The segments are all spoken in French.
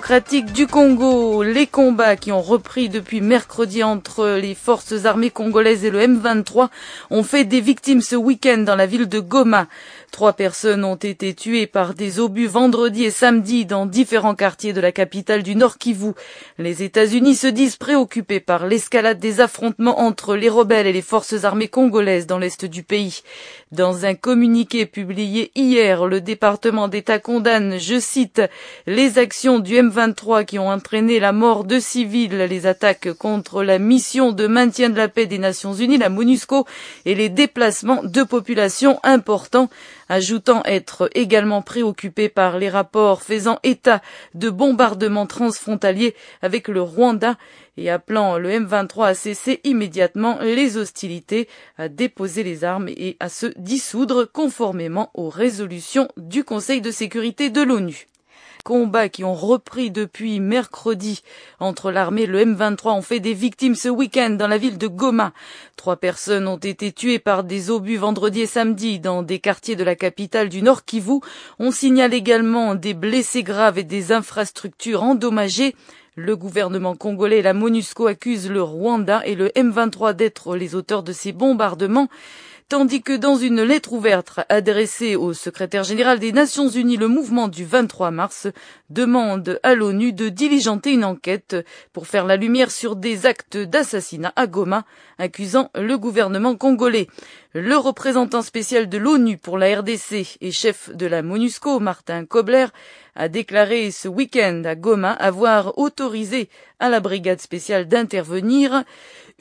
démocratique du Congo. Les combats qui ont repris depuis mercredi entre les forces armées congolaises et le M23 ont fait des victimes ce week-end dans la ville de Goma. 3 personnes ont été tuées par des obus vendredi et samedi dans différents quartiers de la capitale du Nord Kivu. Les États-Unis se disent préoccupés par l'escalade des affrontements entre les rebelles et les forces armées congolaises dans l'est du pays. Dans un communiqué publié hier, le département d'État condamne, je cite, les actions du M23 qui ont entraîné la mort de civils, les attaques contre la mission de maintien de la paix des Nations Unies, la MONUSCO, et les déplacements de populations importants, ajoutant être également préoccupé par les rapports faisant état de bombardements transfrontaliers avec le Rwanda et appelant le M23 à cesser immédiatement les hostilités, à déposer les armes et à se dissoudre conformément aux résolutions du Conseil de sécurité de l'ONU. Combats qui ont repris depuis mercredi entre l'armée et le M23 ont fait des victimes ce week-end dans la ville de Goma. 3 personnes ont été tuées par des obus vendredi et samedi dans des quartiers de la capitale du Nord Kivu. On signale également des blessés graves et des infrastructures endommagées. Le gouvernement congolais et la MONUSCO accusent le Rwanda et le M23 d'être les auteurs de ces bombardements. Tandis que dans une lettre ouverte adressée au secrétaire général des Nations Unies, le mouvement du 23 mars demande à l'ONU de diligenter une enquête pour faire la lumière sur des actes d'assassinat à Goma, accusant le gouvernement congolais. Le représentant spécial de l'ONU pour la RDC et chef de la MONUSCO, Martin Kobler, a déclaré ce week-end à Goma avoir autorisé à la brigade spéciale d'intervenir.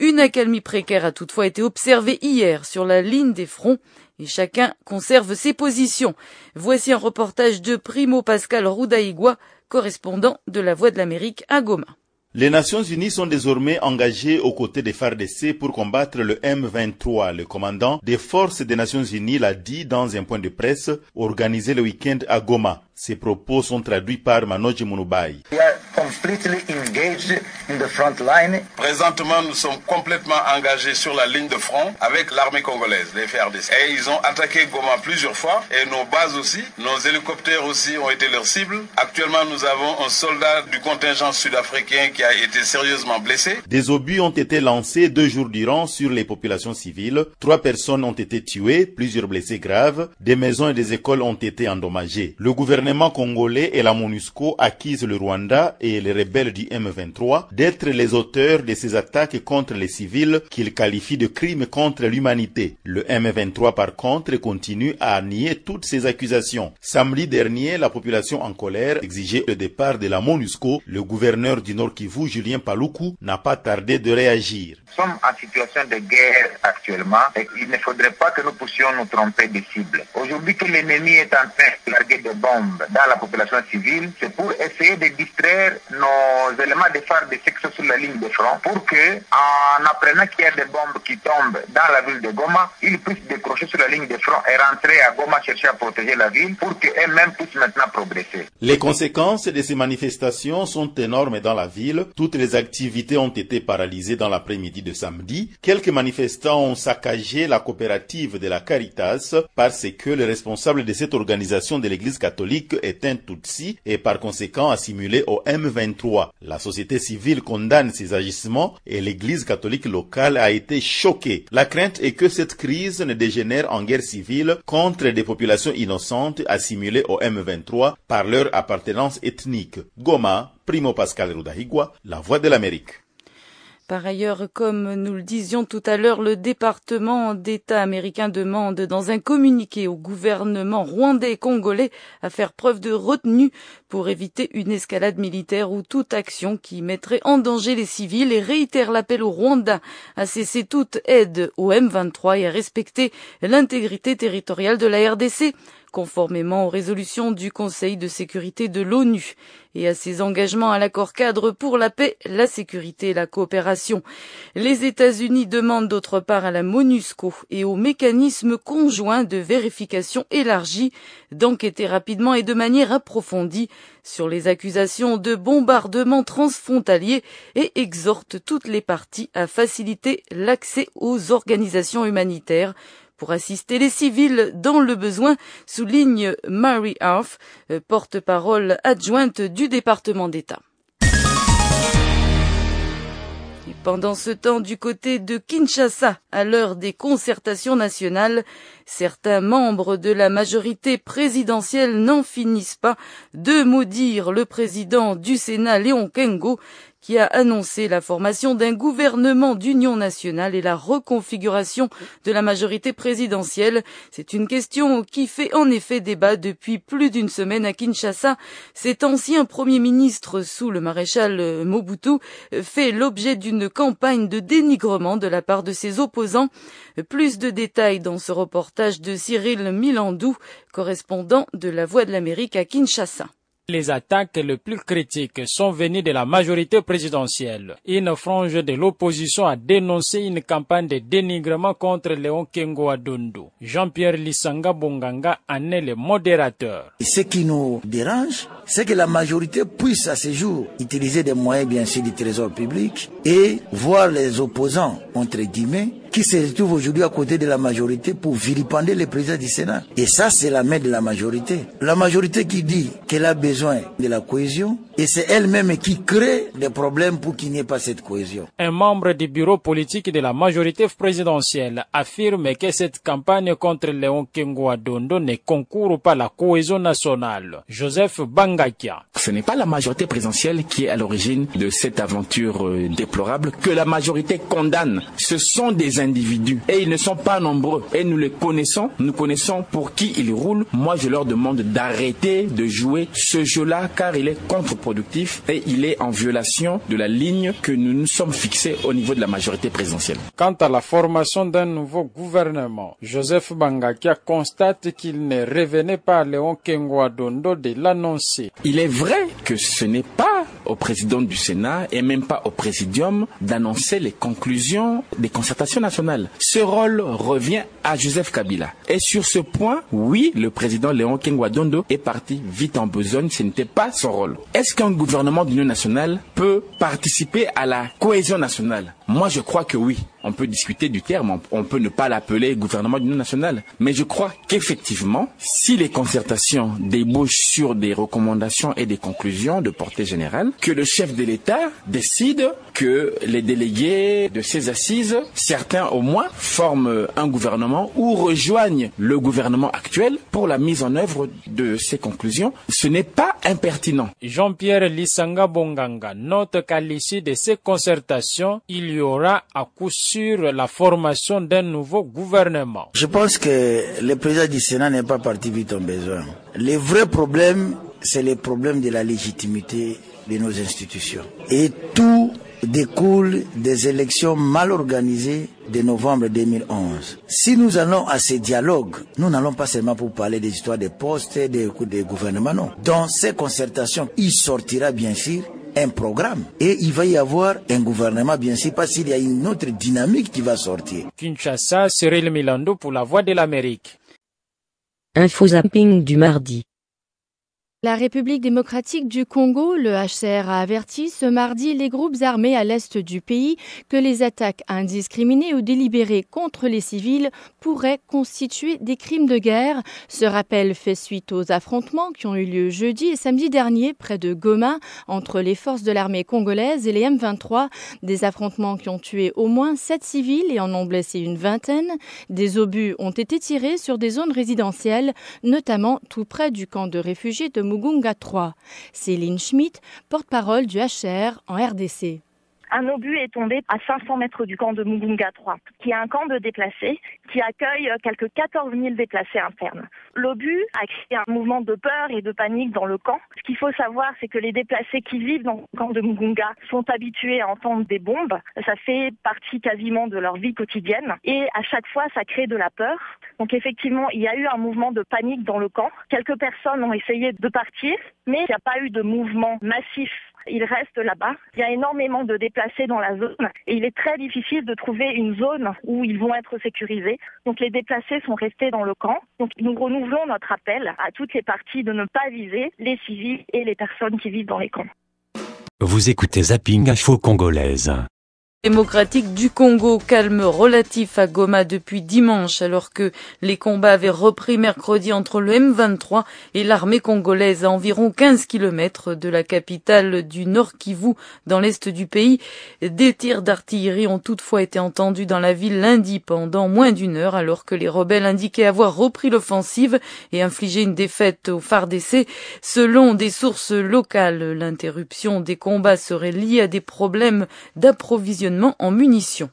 Une accalmie précaire a toutefois été observée hier sur la ligne des fronts et chacun conserve ses positions. Voici un reportage de Primo Pascal Rudaigua, correspondant de La Voix de l'Amérique à Goma. Les Nations Unies sont désormais engagées aux côtés des FARDC pour combattre le M23. Le commandant des forces des Nations Unies l'a dit dans un point de presse organisé le week-end à Goma. Ces propos sont traduits par Manoj Munubai. Présentement, nous sommes complètement engagés sur la ligne de front avec l'armée congolaise, les FARDC. Et ils ont attaqué Goma plusieurs fois et nos bases aussi, nos hélicoptères aussi ont été leurs cibles. Actuellement, nous avons un soldat du contingent sud-africain qui a été sérieusement blessé. Des obus ont été lancés 2 jours durant sur les populations civiles. 3 personnes ont été tuées, plusieurs blessés graves. Des maisons et des écoles ont été endommagées. Le gouvernement congolais et la MONUSCO accusent le Rwanda et les rebelles du M23 d'être les auteurs de ces attaques contre les civils qu'ils qualifient de crimes contre l'humanité. Le M23 par contre continue à nier toutes ces accusations. Samedi dernier, la population en colère exigeait le départ de la MONUSCO. Le gouverneur du Nord Kivu, Julien Paluku, n'a pas tardé de réagir. Nous sommes en situation de guerre actuellement et il ne faudrait pas que nous puissions nous tromper de cible. Aujourd'hui que l'ennemi est en train de larguer des bombes dans la population civile, c'est pour essayer de distraire nos éléments de FARDC sur la ligne de front pour que, en apprenant qu'il y a des bombes qui tombent dans la ville de Goma, ils puissent décrocher sur la ligne de front et rentrer à Goma chercher à protéger la ville pour qu'eux-mêmes puissent maintenant progresser. Les conséquences de ces manifestations sont énormes dans la ville. Toutes les activités ont été paralysées dans l'après-midi de samedi. Quelques manifestants ont saccagé la coopérative de la Caritas parce que le responsable de cette organisation de l'église catholique est un Tutsi et par conséquent assimilé au M23. La société civile condamne ces agissements et l'église catholique locale a été choquée. La crainte est que cette crise ne dégénère en guerre civile contre des populations innocentes assimilées au M23 par leur appartenance ethnique. Goma, Primo Pascal Rudaigua, La Voix de l'Amérique. Par ailleurs, comme nous le disions tout à l'heure, le département d'État américain demande dans un communiqué au gouvernement rwandais et congolais à faire preuve de retenue pour éviter une escalade militaire ou toute action qui mettrait en danger les civils et réitère l'appel au Rwanda à cesser toute aide au M23 et à respecter l'intégrité territoriale de la RDC, conformément aux résolutions du Conseil de sécurité de l'ONU et à ses engagements à l'accord cadre pour la paix, la sécurité et la coopération. Les États-Unis demandent d'autre part à la MONUSCO et au mécanisme conjoint de vérification élargie d'enquêter rapidement et de manière approfondie sur les accusations de bombardements transfrontaliers et exhortent toutes les parties à faciliter l'accès aux organisations humanitaires pour assister les civils dans le besoin, souligne Mary Arf, porte-parole adjointe du département d'État. Pendant ce temps, du côté de Kinshasa, à l'heure des concertations nationales, certains membres de la majorité présidentielle n'en finissent pas de maudire le président du Sénat, Léon Kengo, qui a annoncé la formation d'un gouvernement d'union nationale et la reconfiguration de la majorité présidentielle. C'est une question qui fait en effet débat depuis plus d'une semaine à Kinshasa. Cet ancien Premier ministre sous le maréchal Mobutu fait l'objet d'une campagne de dénigrement de la part de ses opposants. Plus de détails dans ce reportage de Cyril Milandou, correspondant de La Voix de l'Amérique à Kinshasa. Les attaques les plus critiques sont venues de la majorité présidentielle. Une frange de l'opposition a dénoncé une campagne de dénigrement contre Léon Kengo Adondo. Jean-Pierre Lisanga Bonganga en est le modérateur. Ce qui nous dérange, c'est que la majorité puisse à ce jour utiliser des moyens bien sûr du trésor public et voir les opposants, entre guillemets, qui se retrouvent aujourd'hui à côté de la majorité pour vilipender le président du Sénat. Et ça, c'est la main de la majorité. La majorité qui dit qu'elle a besoin de la cohésion, et c'est elle-même qui crée des problèmes pour qu'il n'y ait pas cette cohésion. Un membre du bureau politique de la majorité présidentielle affirme que cette campagne contre Léon Kengo Adondo ne concourt pas à la cohésion nationale. Joseph Bangakia. Ce n'est pas la majorité présidentielle qui est à l'origine de cette aventure déplorable que la majorité condamne. Ce sont des individus et ils ne sont pas nombreux et nous les connaissons, nous connaissons pour qui ils roulent. Moi je leur demande d'arrêter de jouer ce jeu-là car il est contre-productif et il est en violation de la ligne que nous nous sommes fixés au niveau de la majorité présidentielle. Quant à la formation d'un nouveau gouvernement, Joseph Bangakia constate qu'il ne revenait pas à Léon Kengo Adondo de l'annoncer. Il est vrai que ce n'est pas au président du Sénat et même pas au présidium d'annoncer les conclusions des concertations nationales. Ce rôle revient à Joseph Kabila. Et sur ce point, oui, le président Léon Kengo Adondo est parti vite en besogne, ce n'était pas son rôle. Est-ce qu'un gouvernement d'union nationale peut participer à la cohésion nationale? Moi, je crois que oui. On peut discuter du terme, on peut ne pas l'appeler gouvernement d'union nationale. Mais je crois qu'effectivement, si les concertations débouchent sur des recommandations et des conclusions de portée générale, que le chef de l'État décide que les délégués de ces assises, certains au moins, forment un gouvernement ou rejoignent le gouvernement actuel pour la mise en œuvre de ces conclusions, ce n'est pas impertinent. Jean-Pierre Lisanga Bonganga note qu'à l'issue de ces concertations, il y aura à coup sûr la formation d'un nouveau gouvernement. Je pense que le président du Sénat n'est pas parti vite en besoin. Le vrai problème, c'est le problème de la légitimité de nos institutions. Et tout découle des élections mal organisées de novembre 2011. Si nous allons à ces dialogues, nous n'allons pas seulement pour parler des histoires des postes, des gouvernements, non. Dans ces concertations, il sortira bien sûr un programme et il va y avoir un gouvernement bien sûr parce qu'il y a une autre dynamique qui va sortir. Kinshasa, Cyril Milando pour La Voix de l'Amérique. Info zapping du mardi. La République démocratique du Congo, le HCR, a averti ce mardi les groupes armés à l'est du pays que les attaques indiscriminées ou délibérées contre les civils pourraient constituer des crimes de guerre. Ce rappel fait suite aux affrontements qui ont eu lieu jeudi et samedi dernier près de Goma entre les forces de l'armée congolaise et les M23. Des affrontements qui ont tué au moins 7 civils et en ont blessé une vingtaine. Des obus ont été tirés sur des zones résidentielles, notamment tout près du camp de réfugiés de Mugunga 3. Céline Schmitt, porte-parole du HCR en RDC. Un obus est tombé à 500 mètres du camp de Mugunga 3, qui est un camp de déplacés qui accueille quelques 14 000 déplacés internes. L'obus a créé un mouvement de peur et de panique dans le camp. Ce qu'il faut savoir, c'est que les déplacés qui vivent dans le camp de Mugunga sont habitués à entendre des bombes. Ça fait partie quasiment de leur vie quotidienne. Et à chaque fois, ça crée de la peur. Donc effectivement, il y a eu un mouvement de panique dans le camp. Quelques personnes ont essayé de partir, mais il n'y a pas eu de mouvement massif. Ils restent là-bas. Il y a énormément de déplacés dans la zone et il est très difficile de trouver une zone où ils vont être sécurisés. Donc les déplacés sont restés dans le camp. Donc nous renouvelons notre appel à toutes les parties de ne pas viser les civils et les personnes qui vivent dans les camps. Vous écoutez Zapping Info Congolaise. Démocratique du Congo, calme relatif à Goma depuis dimanche alors que les combats avaient repris mercredi entre le M23 et l'armée congolaise à environ 15 km de la capitale du Nord Kivu dans l'est du pays. Des tirs d'artillerie ont toutefois été entendus dans la ville lundi pendant moins d'une heure alors que les rebelles indiquaient avoir repris l'offensive et infligé une défaite au FARDC. Selon des sources locales, l'interruption des combats serait liée à des problèmes d'approvisionnement en munitions.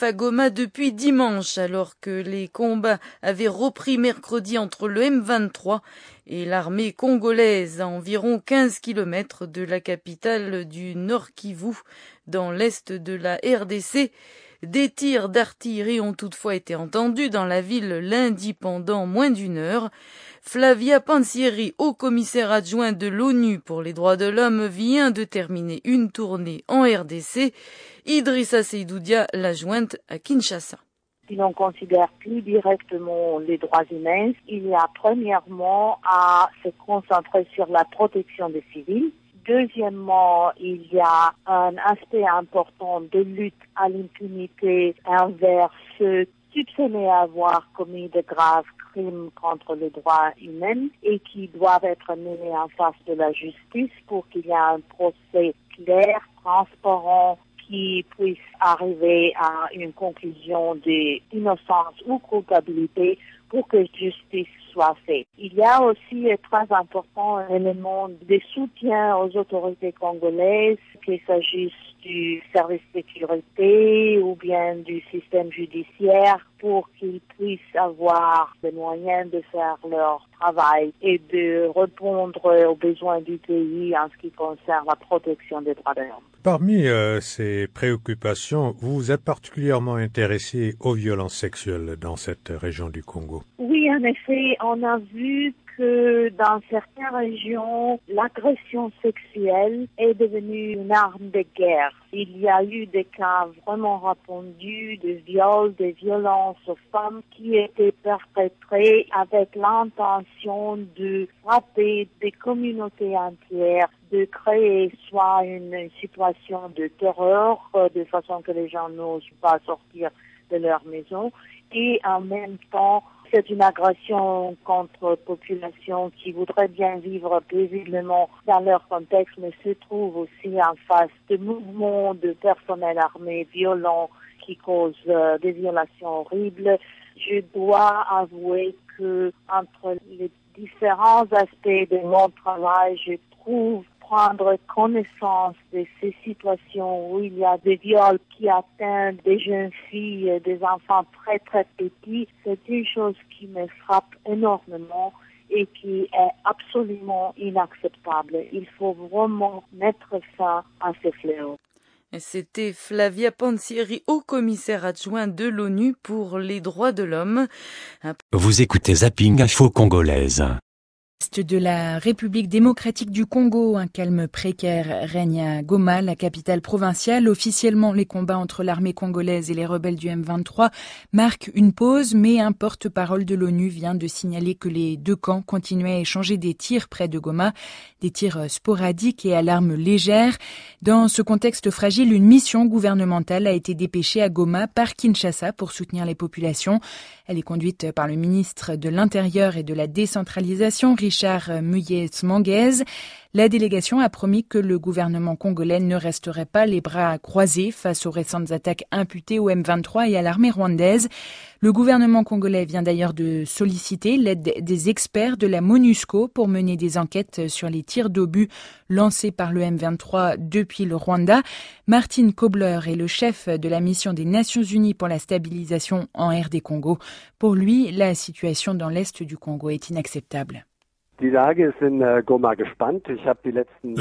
À Goma depuis dimanche alors que les combats avaient repris mercredi entre le M23 et l'armée congolaise à environ 15 km de la capitale du Nord Kivu dans l'est de la RDC. Des tirs d'artillerie ont toutefois été entendus dans la ville lundi pendant moins d'une heure. Flavia Pansieri, haut-commissaire adjoint de l'ONU pour les droits de l'homme, vient de terminer une tournée en RDC. Idrissa Seydoudia, l'adjointe à Kinshasa. Si l'on considère plus directement les droits humains, il y a premièrement à se concentrer sur la protection des civils. Deuxièmement, il y a un aspect important de lutte à l'impunité envers ceux soupçonnés avoir commis de graves crimes contre les droits humains et qui doivent être menés en face de la justice pour qu'il y ait un procès clair, transparent, qui puisse arriver à une conclusion d'innocence ou culpabilité pour que justice soit faite. Il y a aussi très important un élément de soutien aux autorités congolaises, qu'il s'agisse du service de sécurité ou bien du système judiciaire pour qu'ils puissent avoir les moyens de faire leur travail et de répondre aux besoins du pays en ce qui concerne la protection des droits de l'homme. Parmi ces préoccupations, vous êtes particulièrement intéressé aux violences sexuelles dans cette région du Congo. Oui, en effet, on a vu que dans certaines régions, l'agression sexuelle est devenue une arme de guerre. Il y a eu des cas vraiment répandus de viols, de violences aux femmes qui étaient perpétrées avec l'intention de frapper des communautés entières, de créer soit une situation de terreur, de façon que les gens n'osent pas sortir de leur maison, et en même temps, c'est une agression contre la population qui voudrait bien vivre paisiblement dans leur contexte, mais se trouve aussi en face de mouvements de personnel armé violents qui causent des violations horribles. Je dois avouer que entre les différents aspects de mon travail, je trouve prendre connaissance de ces situations où il y a des viols qui atteignent des jeunes filles, des enfants très très petits, c'est une chose qui me frappe énormément et qui est absolument inacceptable. Il faut vraiment mettre fin à ces fléaux. C'était Flavia Pansieri, haut-commissaire adjoint de l'ONU pour les droits de l'homme. Vous écoutez Zapping Info Congolaise. De la République démocratique du Congo, un calme précaire règne à Goma, la capitale provinciale. Officiellement, les combats entre l'armée congolaise et les rebelles du M23 marquent une pause, mais un porte-parole de l'ONU vient de signaler que les deux camps continuaient à échanger des tirs près de Goma, des tirs sporadiques et à l'arme légère. Dans ce contexte fragile, une mission gouvernementale a été dépêchée à Goma par Kinshasa pour soutenir les populations. Elle est conduite par le ministre de l'Intérieur et de la Décentralisation, Richard Muyes-Manguez. La délégation a promis que le gouvernement congolais ne resterait pas les bras croisés face aux récentes attaques imputées au M23 et à l'armée rwandaise. Le gouvernement congolais vient d'ailleurs de solliciter l'aide des experts de la MONUSCO pour mener des enquêtes sur les tirs d'obus lancés par le M23 depuis le Rwanda. Martin Kobler est le chef de la mission des Nations Unies pour la stabilisation en RD Congo. Pour lui, la situation dans l'est du Congo est inacceptable. La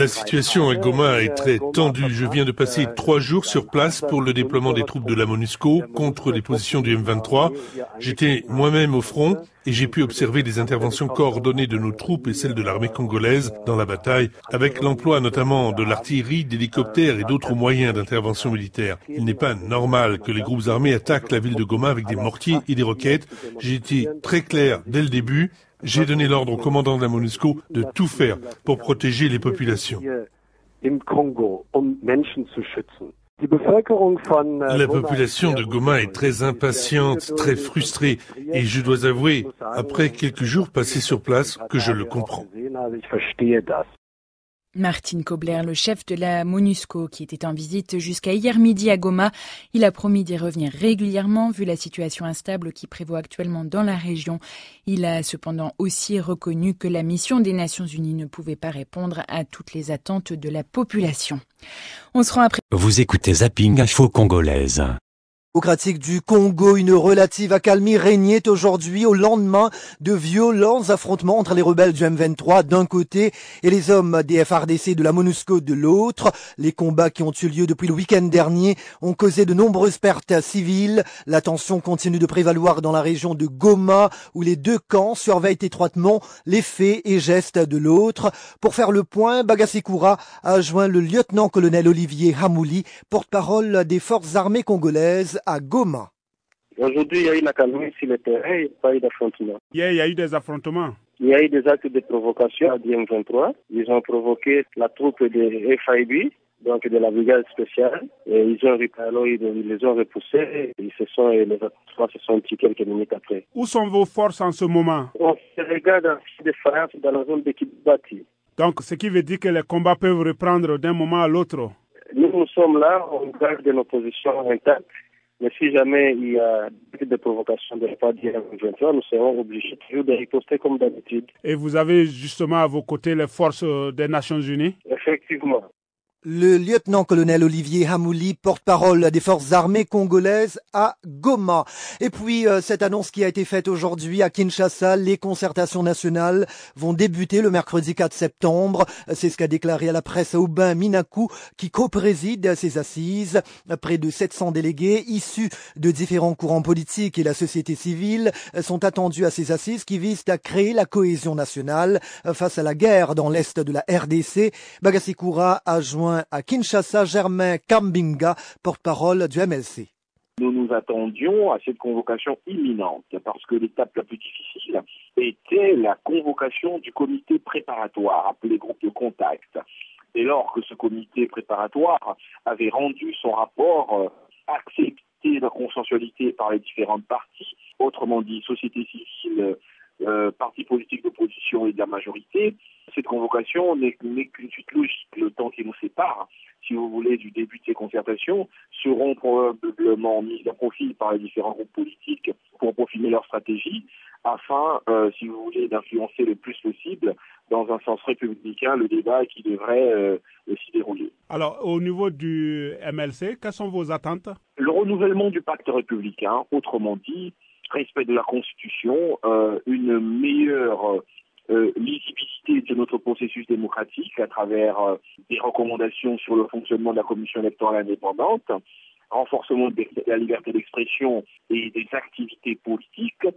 situation à Goma est très tendue. Je viens de passer 3 jours sur place pour le déploiement des troupes de la MONUSCO contre les positions du M23. J'étais moi-même au front et j'ai pu observer des interventions coordonnées de nos troupes et celles de l'armée congolaise dans la bataille, avec l'emploi notamment de l'artillerie, d'hélicoptères et d'autres moyens d'intervention militaire. Il n'est pas normal que les groupes armés attaquent la ville de Goma avec des mortiers et des roquettes. J'ai été très clair dès le début. J'ai donné l'ordre au commandant de la MONUSCO de tout faire pour protéger les populations. La population de Goma est très impatiente, très frustrée, et je dois avouer, après quelques jours passés sur place, que je le comprends. Martin Kobler, le chef de la MONUSCO, qui était en visite jusqu'à hier midi à Goma, il a promis d'y revenir régulièrement vu la situation instable qui prévaut actuellement dans la région. Il a cependant aussi reconnu que la mission des Nations Unies ne pouvait pas répondre à toutes les attentes de la population. On se rend après. Vous écoutez Zapping Info Congolaise. Démocratique du Congo, une relative accalmie régnait aujourd'hui au lendemain de violents affrontements entre les rebelles du M23 d'un côté et les hommes des FARDC de la MONUSCO de l'autre. Les combats qui ont eu lieu depuis le week-end dernier ont causé de nombreuses pertes civiles. La tension continue de prévaloir dans la région de Goma où les deux camps surveillent étroitement les faits et gestes de l'autre. Pour faire le point, Bagasekura a joint le lieutenant-colonel Olivier Hamouli, porte-parole des forces armées congolaises à Goma. Aujourd'hui, il y a eu une accalmie sur le terrain, il n'y a pas eu d'affrontement. Hier, il y a eu des affrontements. Il y a eu des actes de provocation à DM23. Ils ont provoqué la troupe de FIB, donc de la brigade spéciale. Et ils ont ils les ont repoussés. Les affrontements se sont tués quelques minutes après. Où sont vos forces en ce moment? On se regarde en défense dans la zone de Kibati. Donc, ce qui veut dire que les combats peuvent reprendre d'un moment à l'autre. Nous sommes là, on garde nos positions intactes. Mais si jamais il y a des provocations de la part du M23, nous serons obligés toujours de riposter comme d'habitude. Et vous avez justement à vos côtés les forces des Nations Unies? Effectivement. Le lieutenant-colonel Olivier Hamouli, porte-parole des forces armées congolaises à Goma. Et puis, cette annonce qui a été faite aujourd'hui à Kinshasa, les concertations nationales vont débuter le mercredi 4 septembre. C'est ce qu'a déclaré à la presse Aubin Minakou, qui co-préside ces assises. Près de 700 délégués issus de différents courants politiques et la société civile sont attendus à ces assises qui visent à créer la cohésion nationale face à la guerre dans l'est de la RDC. Bagasekura a joint à Kinshasa Germain Kambinga, porte-parole du MLC. Nous nous attendions à cette convocation imminente parce que l'étape la plus difficile était la convocation du comité préparatoire, appelé groupe de contact. Dès lors que ce comité préparatoire avait rendu son rapport accepté la consensualité par les différentes parties, autrement dit société civile, partis politiques d'opposition et de la majorité, cette convocation n'est qu'une suite logique. Le temps qui nous sépare, si vous voulez, du début de ces concertations, seront probablement mis à profit par les différents groupes politiques pour peaufiner leur stratégie, afin, si vous voulez, d'influencer le plus possible, dans un sens républicain, le débat qui devrait s'y dérouler. Alors, au niveau du MLC, quelles sont vos attentes? Le renouvellement du pacte républicain, autrement dit, respect de la Constitution, une meilleure lisibilité de notre processus démocratique à travers des recommandations sur le fonctionnement de la Commission électorale indépendante, renforcement de la liberté d'expression et des activités politiques.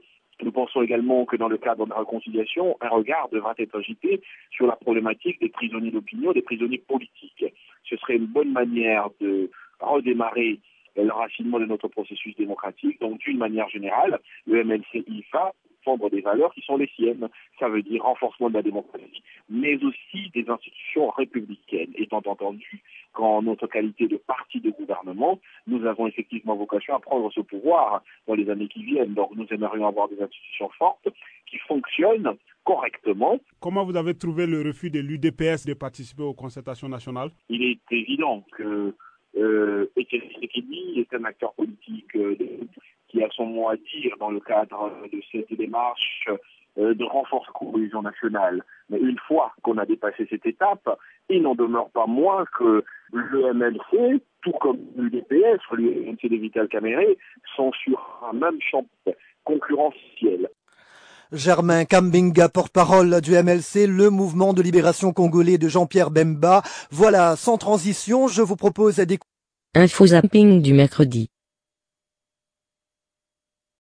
Nous pensons également que dans le cadre de la réconciliation, un regard devra être jeté sur la problématique des prisonniers d'opinion, des prisonniers politiques. Ce serait une bonne manière de redémarrer le racinement de notre processus démocratique. Donc, d'une manière générale, le MLC va défendre des valeurs qui sont les siennes. Ça veut dire renforcement de la démocratie, mais aussi des institutions républicaines. Étant entendu qu'en notre qualité de parti de gouvernement, nous avons effectivement vocation à prendre ce pouvoir dans les années qui viennent. Donc, nous aimerions avoir des institutions fortes qui fonctionnent correctement. Comment vous avez trouvé le refus de l'UDPS de participer aux concertations nationales? Il est évident que Etienne Tshisekedi est un acteur politique qui a son mot à dire dans le cadre de cette démarche de renforcer la cohésion nationale. Mais une fois qu'on a dépassé cette étape, il n'en demeure pas moins que le MLC, tout comme l'UDPS, l'UNC de Vital Kamerhe, sont sur un même champ concurrentiel. Germain Kambinga, porte-parole du MLC, le mouvement de libération congolais de Jean-Pierre Bemba. Voilà, sans transition, je vous propose d'écouter Info zapping du mercredi.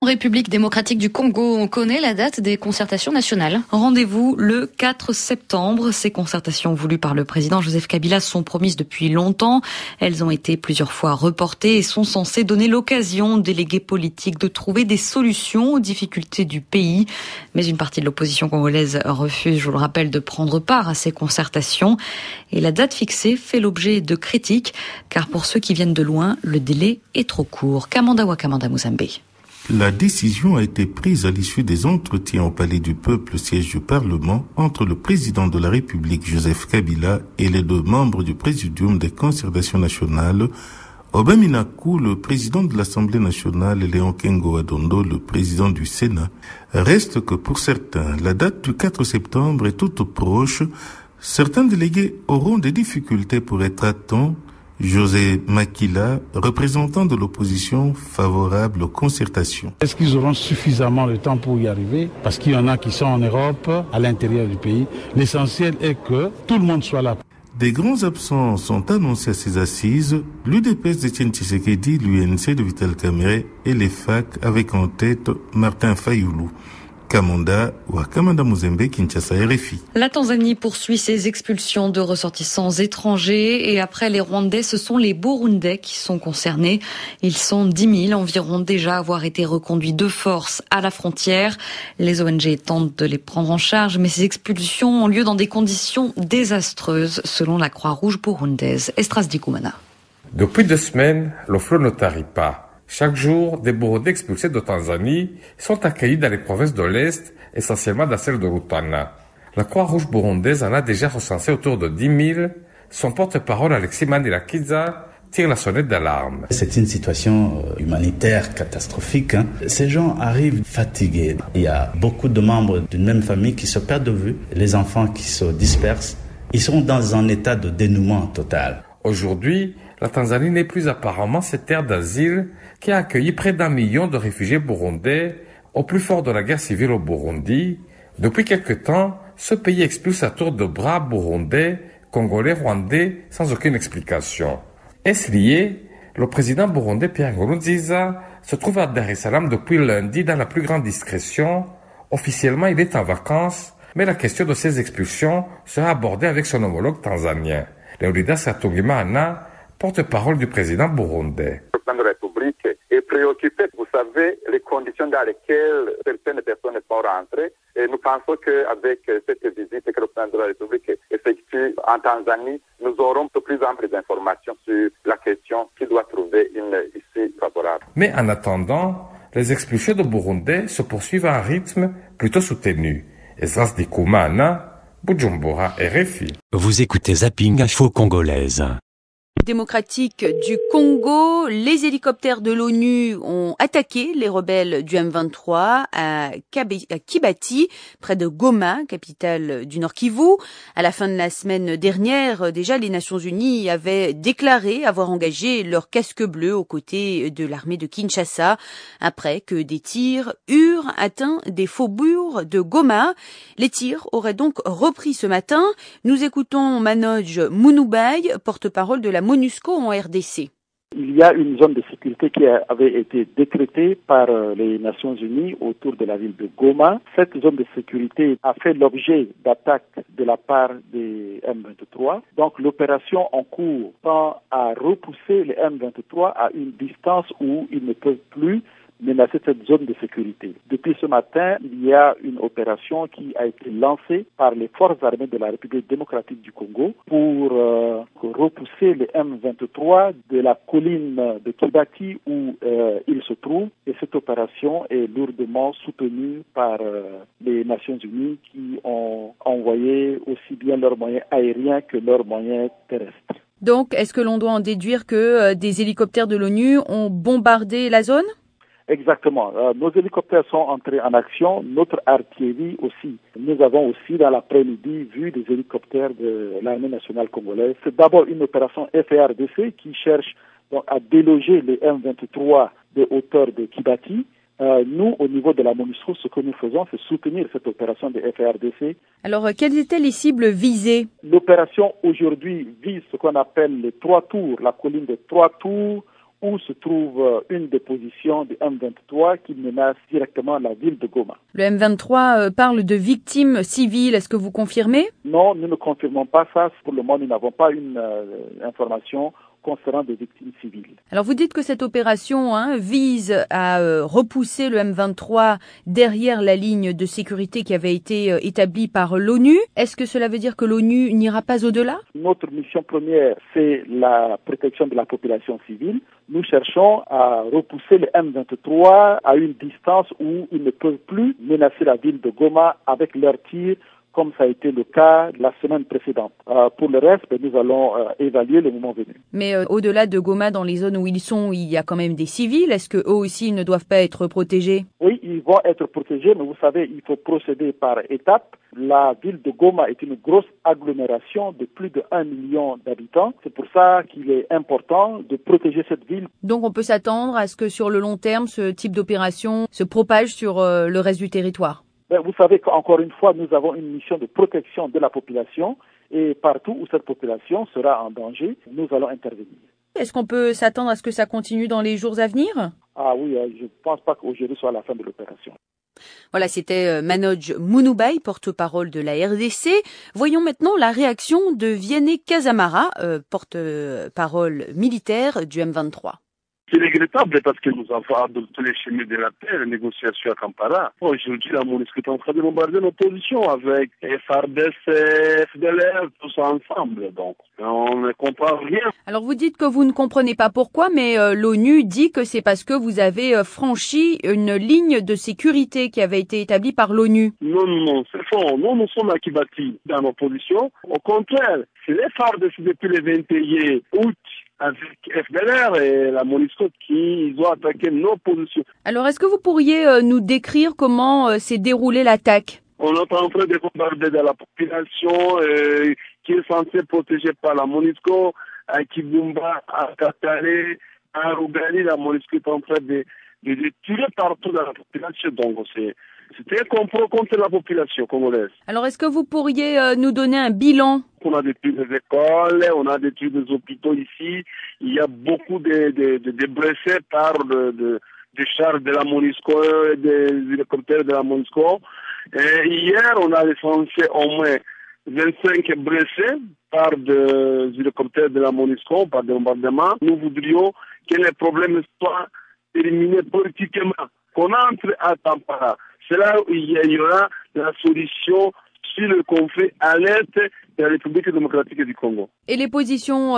République démocratique du Congo, on connaît la date des concertations nationales. Rendez-vous le 4 septembre. Ces concertations voulues par le président Joseph Kabila sont promises depuis longtemps. Elles ont été plusieurs fois reportées et sont censées donner l'occasion aux délégués politiques de trouver des solutions aux difficultés du pays. Mais une partie de l'opposition congolaise refuse, je vous le rappelle, de prendre part à ces concertations. Et la date fixée fait l'objet de critiques, car pour ceux qui viennent de loin, le délai est trop court. Kamanda Wakamanda Muzambe. La décision a été prise à l'issue des entretiens au Palais du Peuple, siège du Parlement, entre le président de la République, Joseph Kabila, et les 2 membres du Présidium des concertations nationales, Aubin Minakou, le président de l'Assemblée nationale, et Léon Kengo-Adondo, le président du Sénat. Reste que pour certains, la date du 4 septembre est toute proche. Certains délégués auront des difficultés pour être à temps. José Makila, représentant de l'opposition favorable aux concertations. Est-ce qu'ils auront suffisamment de temps pour y arriver? Parce qu'il y en a qui sont en Europe, à l'intérieur du pays. L'essentiel est que tout le monde soit là. Des grands absents sont annoncés à ces assises. L'UDPS d'Etienne Tshisekedi, l'UNC de Vital Kamerhe et les FAC avec en tête Martin Fayoulou. Kamanda Wakamanda Muzembe, Kinshasa, RFI. La Tanzanie poursuit ses expulsions de ressortissants étrangers et après les Rwandais, ce sont les Burundais qui sont concernés. Ils sont 10 000 environ déjà à avoir été reconduits de force à la frontière. Les ONG tentent de les prendre en charge, mais ces expulsions ont lieu dans des conditions désastreuses selon la Croix-Rouge burundaise. Estras Dikoumana. Depuis 2 semaines, le flot ne tarit pas. Chaque jour, des Burundais expulsés de Tanzanie sont accueillis dans les provinces de l'Est, essentiellement dans celle de Rutana. La Croix-Rouge burundaise en a déjà recensé autour de 10 000. Son porte-parole, Alexis Mandirakiza, tire la sonnette d'alarme. C'est une situation humanitaire catastrophique. Ces gens arrivent fatigués. Il y a beaucoup de membres d'une même famille qui se perdent de vue, les enfants qui se dispersent. Ils sont dans un état de dénouement total. Aujourd'hui, la Tanzanie n'est plus apparemment cette terre d'asile qui a accueilli près d'1 million de réfugiés burundais au plus fort de la guerre civile au Burundi. Depuis quelque temps, ce pays expulse à tour de bras burundais, congolais, rwandais sans aucune explication. Est-ce lié? Le président burundais Pierre Nkurunziza se trouve à Dar es Salaam depuis lundi dans la plus grande discrétion. Officiellement, il est en vacances, mais la question de ces expulsions sera abordée avec son homologue tanzanien. Leonidas Katungimana, porte-parole du président burundais. Le président de la République est préoccupé, vous savez, les conditions dans lesquelles certaines personnes sont rentrées. Et nous pensons qu'avec cette visite que le président de la République effectue en Tanzanie, nous aurons de plus amples informations sur la question qui doit trouver une issue favorable. Mais en attendant, les expulsions de Burundais se poursuivent à un rythme plutôt soutenu. Esras Dikoumana, Bujumbura, RFI. Vous écoutez Zapping Info Congolaise. Démocratique du Congo, les hélicoptères de l'ONU ont attaqué les rebelles du M23 à Kibati, près de Goma, capitale du Nord Kivu. À la fin de la semaine dernière, déjà, les Nations Unies avaient déclaré avoir engagé leur casque bleu aux côtés de l'armée de Kinshasa, après que des tirs eurent atteint des faubourgs de Goma. Les tirs auraient donc repris ce matin. Nous écoutons Manoj Mounoubaï, porte-parole de la MONUSCO en RDC. Il y a une zone de sécurité qui avait été décrétée par les Nations Unies autour de la ville de Goma. Cette zone de sécurité a fait l'objet d'attaques de la part des M23. Donc l'opération en cours tend à repousser les M23 à une distance où ils ne peuvent plus menacer cette zone de sécurité. Depuis ce matin, il y a une opération qui a été lancée par les forces armées de la République démocratique du Congo pour repousser les M23 de la colline de Kibati où ils se trouvent. Et cette opération est lourdement soutenue par les Nations Unies qui ont envoyé aussi bien leurs moyens aériens que leurs moyens terrestres. Donc, est-ce que l'on doit en déduire que des hélicoptères de l'ONU ont bombardé la zone ? Exactement. Nos hélicoptères sont entrés en action, notre artillerie aussi. Nous avons aussi dans l'après-midi vu des hélicoptères de l'armée nationale congolaise. C'est d'abord une opération FARDC qui cherche donc à déloger les M23 de hauteur de Kibati. Nous, au niveau de la MONUSCO, ce que nous faisons, c'est soutenir cette opération de FARDC. Alors, quelles étaient les cibles visées? L'opération aujourd'hui vise ce qu'on appelle les 3 tours, la colline des 3 tours, où se trouve une des positions du M23 qui menace directement la ville de Goma. Le M23 parle de victimes civiles, est-ce que vous confirmez? Non, nous ne confirmons pas ça. Pour le moment, nous n'avons pas une information concernant des victimes civiles. Alors vous dites que cette opération vise à repousser le M23 derrière la ligne de sécurité qui avait été établie par l'ONU. Est-ce que cela veut dire que l'ONU n'ira pas au-delà? Notre mission première, c'est la protection de la population civile. Nous cherchons à repousser le M23 à une distance où ils ne peuvent plus menacer la ville de Goma avec leurs tirs, comme ça a été le cas la semaine précédente. Pour le reste, nous allons évaluer le moment venu. Mais au-delà de Goma, dans les zones où ils sont, il y a quand même des civils. Est-ce qu'eux aussi ne doivent pas être protégés? Oui, ils vont être protégés, mais vous savez, il faut procéder par étapes. La ville de Goma est une grosse agglomération de plus de 1 million d'habitants. C'est pour ça qu'il est important de protéger cette ville. Donc on peut s'attendre à ce que sur le long terme, ce type d'opération se propage sur le reste du territoire? Vous savez qu'encore une fois, nous avons une mission de protection de la population et partout où cette population sera en danger, nous allons intervenir. Est-ce qu'on peut s'attendre à ce que ça continue dans les jours à venir? Ah oui, je ne pense pas qu'aujourd'hui soit la fin de l'opération. Voilà, c'était Manoj Munubai, porte-parole de la RDC. Voyons maintenant la réaction de Vianney Casamara, porte-parole militaire du M23. C'est regrettable parce que nous avons adopté les chemins de la paix, les négociations à Kampala. Aujourd'hui, la MONUSCO est en train de bombarder nos positions avec FARDC, FDLR, tous ensemble. Donc, on ne comprend rien. Alors, vous dites que vous ne comprenez pas pourquoi, mais l'ONU dit que c'est parce que vous avez franchi une ligne de sécurité qui avait été établie par l'ONU. Non, c'est faux. Nous sommes à Kibati dans nos positions. Au contraire, c'est les FARDC depuis le 21 août. Avec FDLR et la MONUSCO qui ont attaqué nos positions. Alors, est-ce que vous pourriez nous décrire comment s'est déroulée l'attaque? On est en train de bombarder de la population qui est censée protéger par la MONUSCO, à Kibumba, à Katale, à Rougali. La MONUSCO est en train de tirer partout dans la population. Donc, c'était un complot contre la population congolaise. Alors, est-ce que vous pourriez nous donner un bilan? On a détruit des écoles, on a détruit des hôpitaux ici. Il y a beaucoup de blessés par des chars de la MONUSCO, des hélicoptères de la MONUSCO. Et hier, on a recensé au moins 25 blessés par des hélicoptères de la MONUSCO, par des bombardements. Nous voudrions que les problèmes soient éliminés politiquement, qu'on entre à Kampala. C'est là où il y aura la solution sur le conflit à l'est de la République démocratique du Congo. Et les positions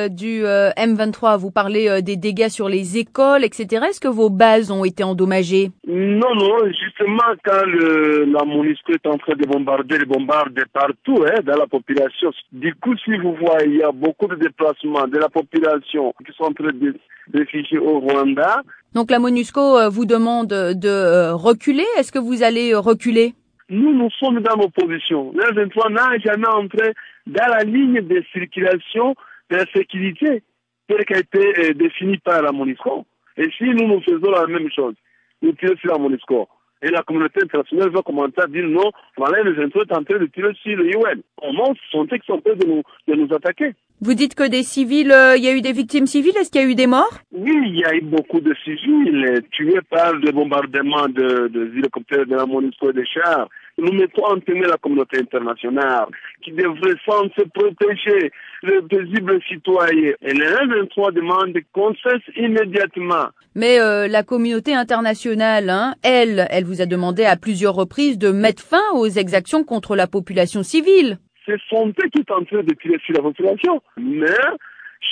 du M23, vous parlez des dégâts sur les écoles, etc. Est-ce que vos bases ont été endommagées? Non, justement, quand la MONUSCO est en train de bombarder, elle bombarde partout dans la population. Du coup, si vous voyez, il y a beaucoup de déplacements de la population qui sont en train de réfugier au Rwanda. Donc la MONUSCO vous demande de reculer. Est-ce que vous allez reculer? Nous sommes dans nos positions. Le M23 n'a jamais entré dans la ligne de circulation de la sécurité telle qu'elle a été définie par la MONUSCO. Et si nous faisons la même chose, nous tirons sur la MONUSCO. Et la communauté internationale va commencer à dire non, voilà, le M23 est en train de tirer sur le UN. Comment sont-ils qui sont en train de nous attaquer? Vous dites que des civils, il y a eu des victimes civiles, est-ce qu'il y a eu des morts? Oui, il y a eu beaucoup de civils tués par des bombardements de hélicoptères de la MONUSCO et des chars. Nous mettons en tenue la communauté internationale qui devrait se protéger les paisibles citoyens. Et le M23 demande qu'on cesse immédiatement. Mais la communauté internationale, elle vous a demandé à plusieurs reprises de mettre fin aux exactions contre la population civile. C'est son qui est en train de tirer sur la population. Mais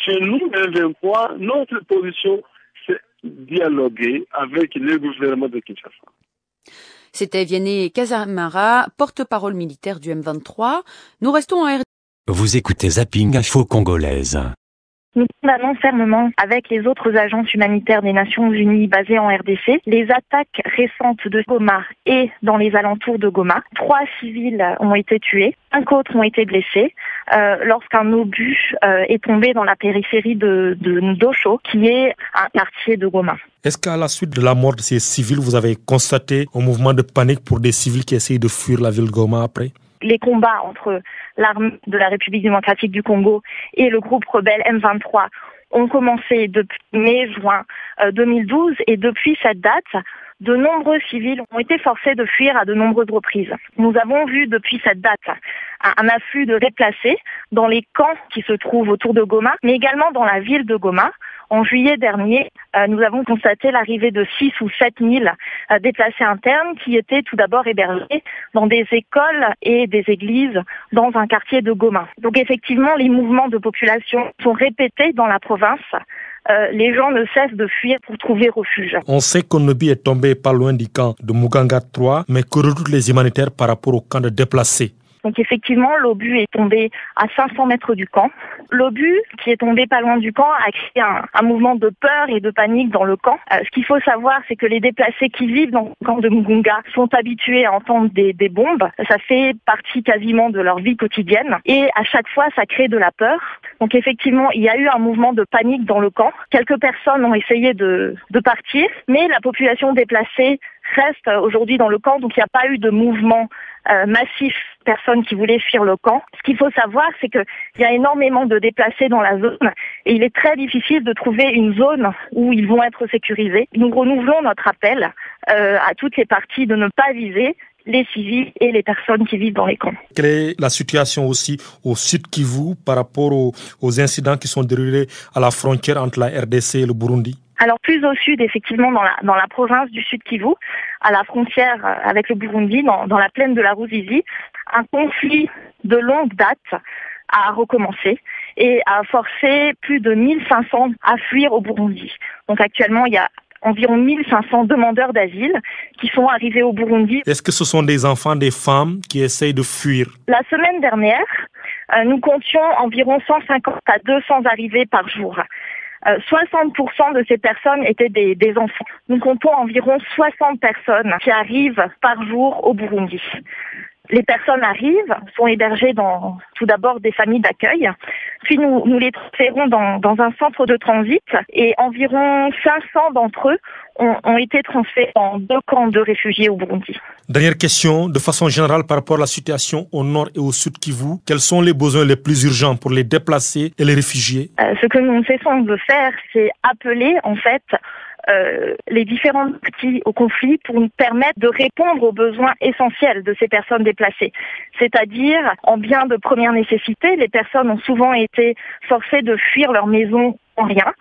chez nous, le M23, notre position, c'est dialoguer avec le gouvernement de Kinshasa. C'était Vianney Casamara, porte-parole militaire du M23. Nous restons en RDC. Vous écoutez Zapping Info Congolaise. Nous condamnons fermement, avec les autres agences humanitaires des Nations Unies basées en RDC, les attaques récentes de Goma et dans les alentours de Goma. 3 civils ont été tués, 5 autres ont été blessés lorsqu'un obus est tombé dans la périphérie de Ndosho, qui est un quartier de Goma. Est-ce qu'à la suite de la mort de ces civils, vous avez constaté un mouvement de panique pour des civils qui essayent de fuir la ville de Goma après? Les combats entre l'armée de la République démocratique du Congo et le groupe rebelle M23 ont commencé depuis mai-juin 2012 et depuis cette date, de nombreux civils ont été forcés de fuir à de nombreuses reprises. Nous avons vu depuis cette date un afflux de déplacés dans les camps qui se trouvent autour de Goma, mais également dans la ville de Goma. En juillet dernier, nous avons constaté l'arrivée de 6 ou 7 000 déplacés internes qui étaient tout d'abord hébergés dans des écoles et des églises dans un quartier de Goma. Donc effectivement, les mouvements de population sont répétés dans la province. Les gens ne cessent de fuir pour trouver refuge. On sait qu'Onobi est tombé pas loin du camp de Muganga 3, mais que redoutent les humanitaires par rapport au camp de déplacés? Donc effectivement, l'obus est tombé à 500 mètres du camp. L'obus, qui est tombé pas loin du camp, a créé un mouvement de peur et de panique dans le camp. Ce qu'il faut savoir, c'est que les déplacés qui vivent dans le camp de Mugunga sont habitués à entendre des bombes. Ça fait partie quasiment de leur vie quotidienne. Et à chaque fois, ça crée de la peur. Donc effectivement, il y a eu un mouvement de panique dans le camp. Quelques personnes ont essayé de partir, mais la population déplacée reste aujourd'hui dans le camp. Donc il n'y a pas eu de mouvement massif, personnes qui voulaient fuir le camp. Ce qu'il faut savoir, c'est qu'il y a énormément de déplacés dans la zone et il est très difficile de trouver une zone où ils vont être sécurisés. Nous renouvelons notre appel à toutes les parties de ne pas viser les civils et les personnes qui vivent dans les camps. Quelle est la situation aussi au Sud Kivu par rapport aux incidents qui sont déroulés à la frontière entre la RDC et le Burundi? Alors plus au sud, effectivement, dans la province du Sud Kivu, à la frontière avec le Burundi, dans la plaine de la Ruzizi, un conflit de longue date a recommencé et a forcé plus de 1500 à fuir au Burundi. Donc actuellement, il y a environ 1500 demandeurs d'asile qui sont arrivés au Burundi. Est-ce que ce sont des enfants, des femmes qui essayent de fuir? La semaine dernière, nous comptions environ 150 à 200 arrivées par jour. 60% de ces personnes étaient des enfants. Nous comptons environ 60 personnes qui arrivent par jour au Burundi. Les personnes arrivent, sont hébergées dans tout d'abord des familles d'accueil, puis nous les transférons dans un centre de transit et environ 500 d'entre eux ont été transférés dans 2 camps de réfugiés au Burundi. Dernière question, de façon générale par rapport à la situation au nord et au sud Kivu, quels sont les besoins les plus urgents pour les déplacés et les réfugiés? Ce que nous cessons de faire, c'est appeler en fait les différentes parties au conflit pour nous permettre de répondre aux besoins essentiels de ces personnes déplacées. C'est-à-dire, en biens de première nécessité, les personnes ont souvent été forcées de fuir leur maison en rien.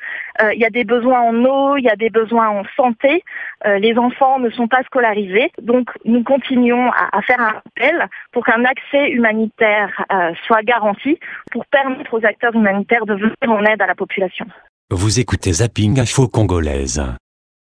Il y a des besoins en eau, il y a des besoins en santé. Les enfants ne sont pas scolarisés. Donc, nous continuons à faire un appel pour qu'un accès humanitaire soit garanti pour permettre aux acteurs humanitaires de venir en aide à la population. Vous écoutez Zapping Info Congolaise.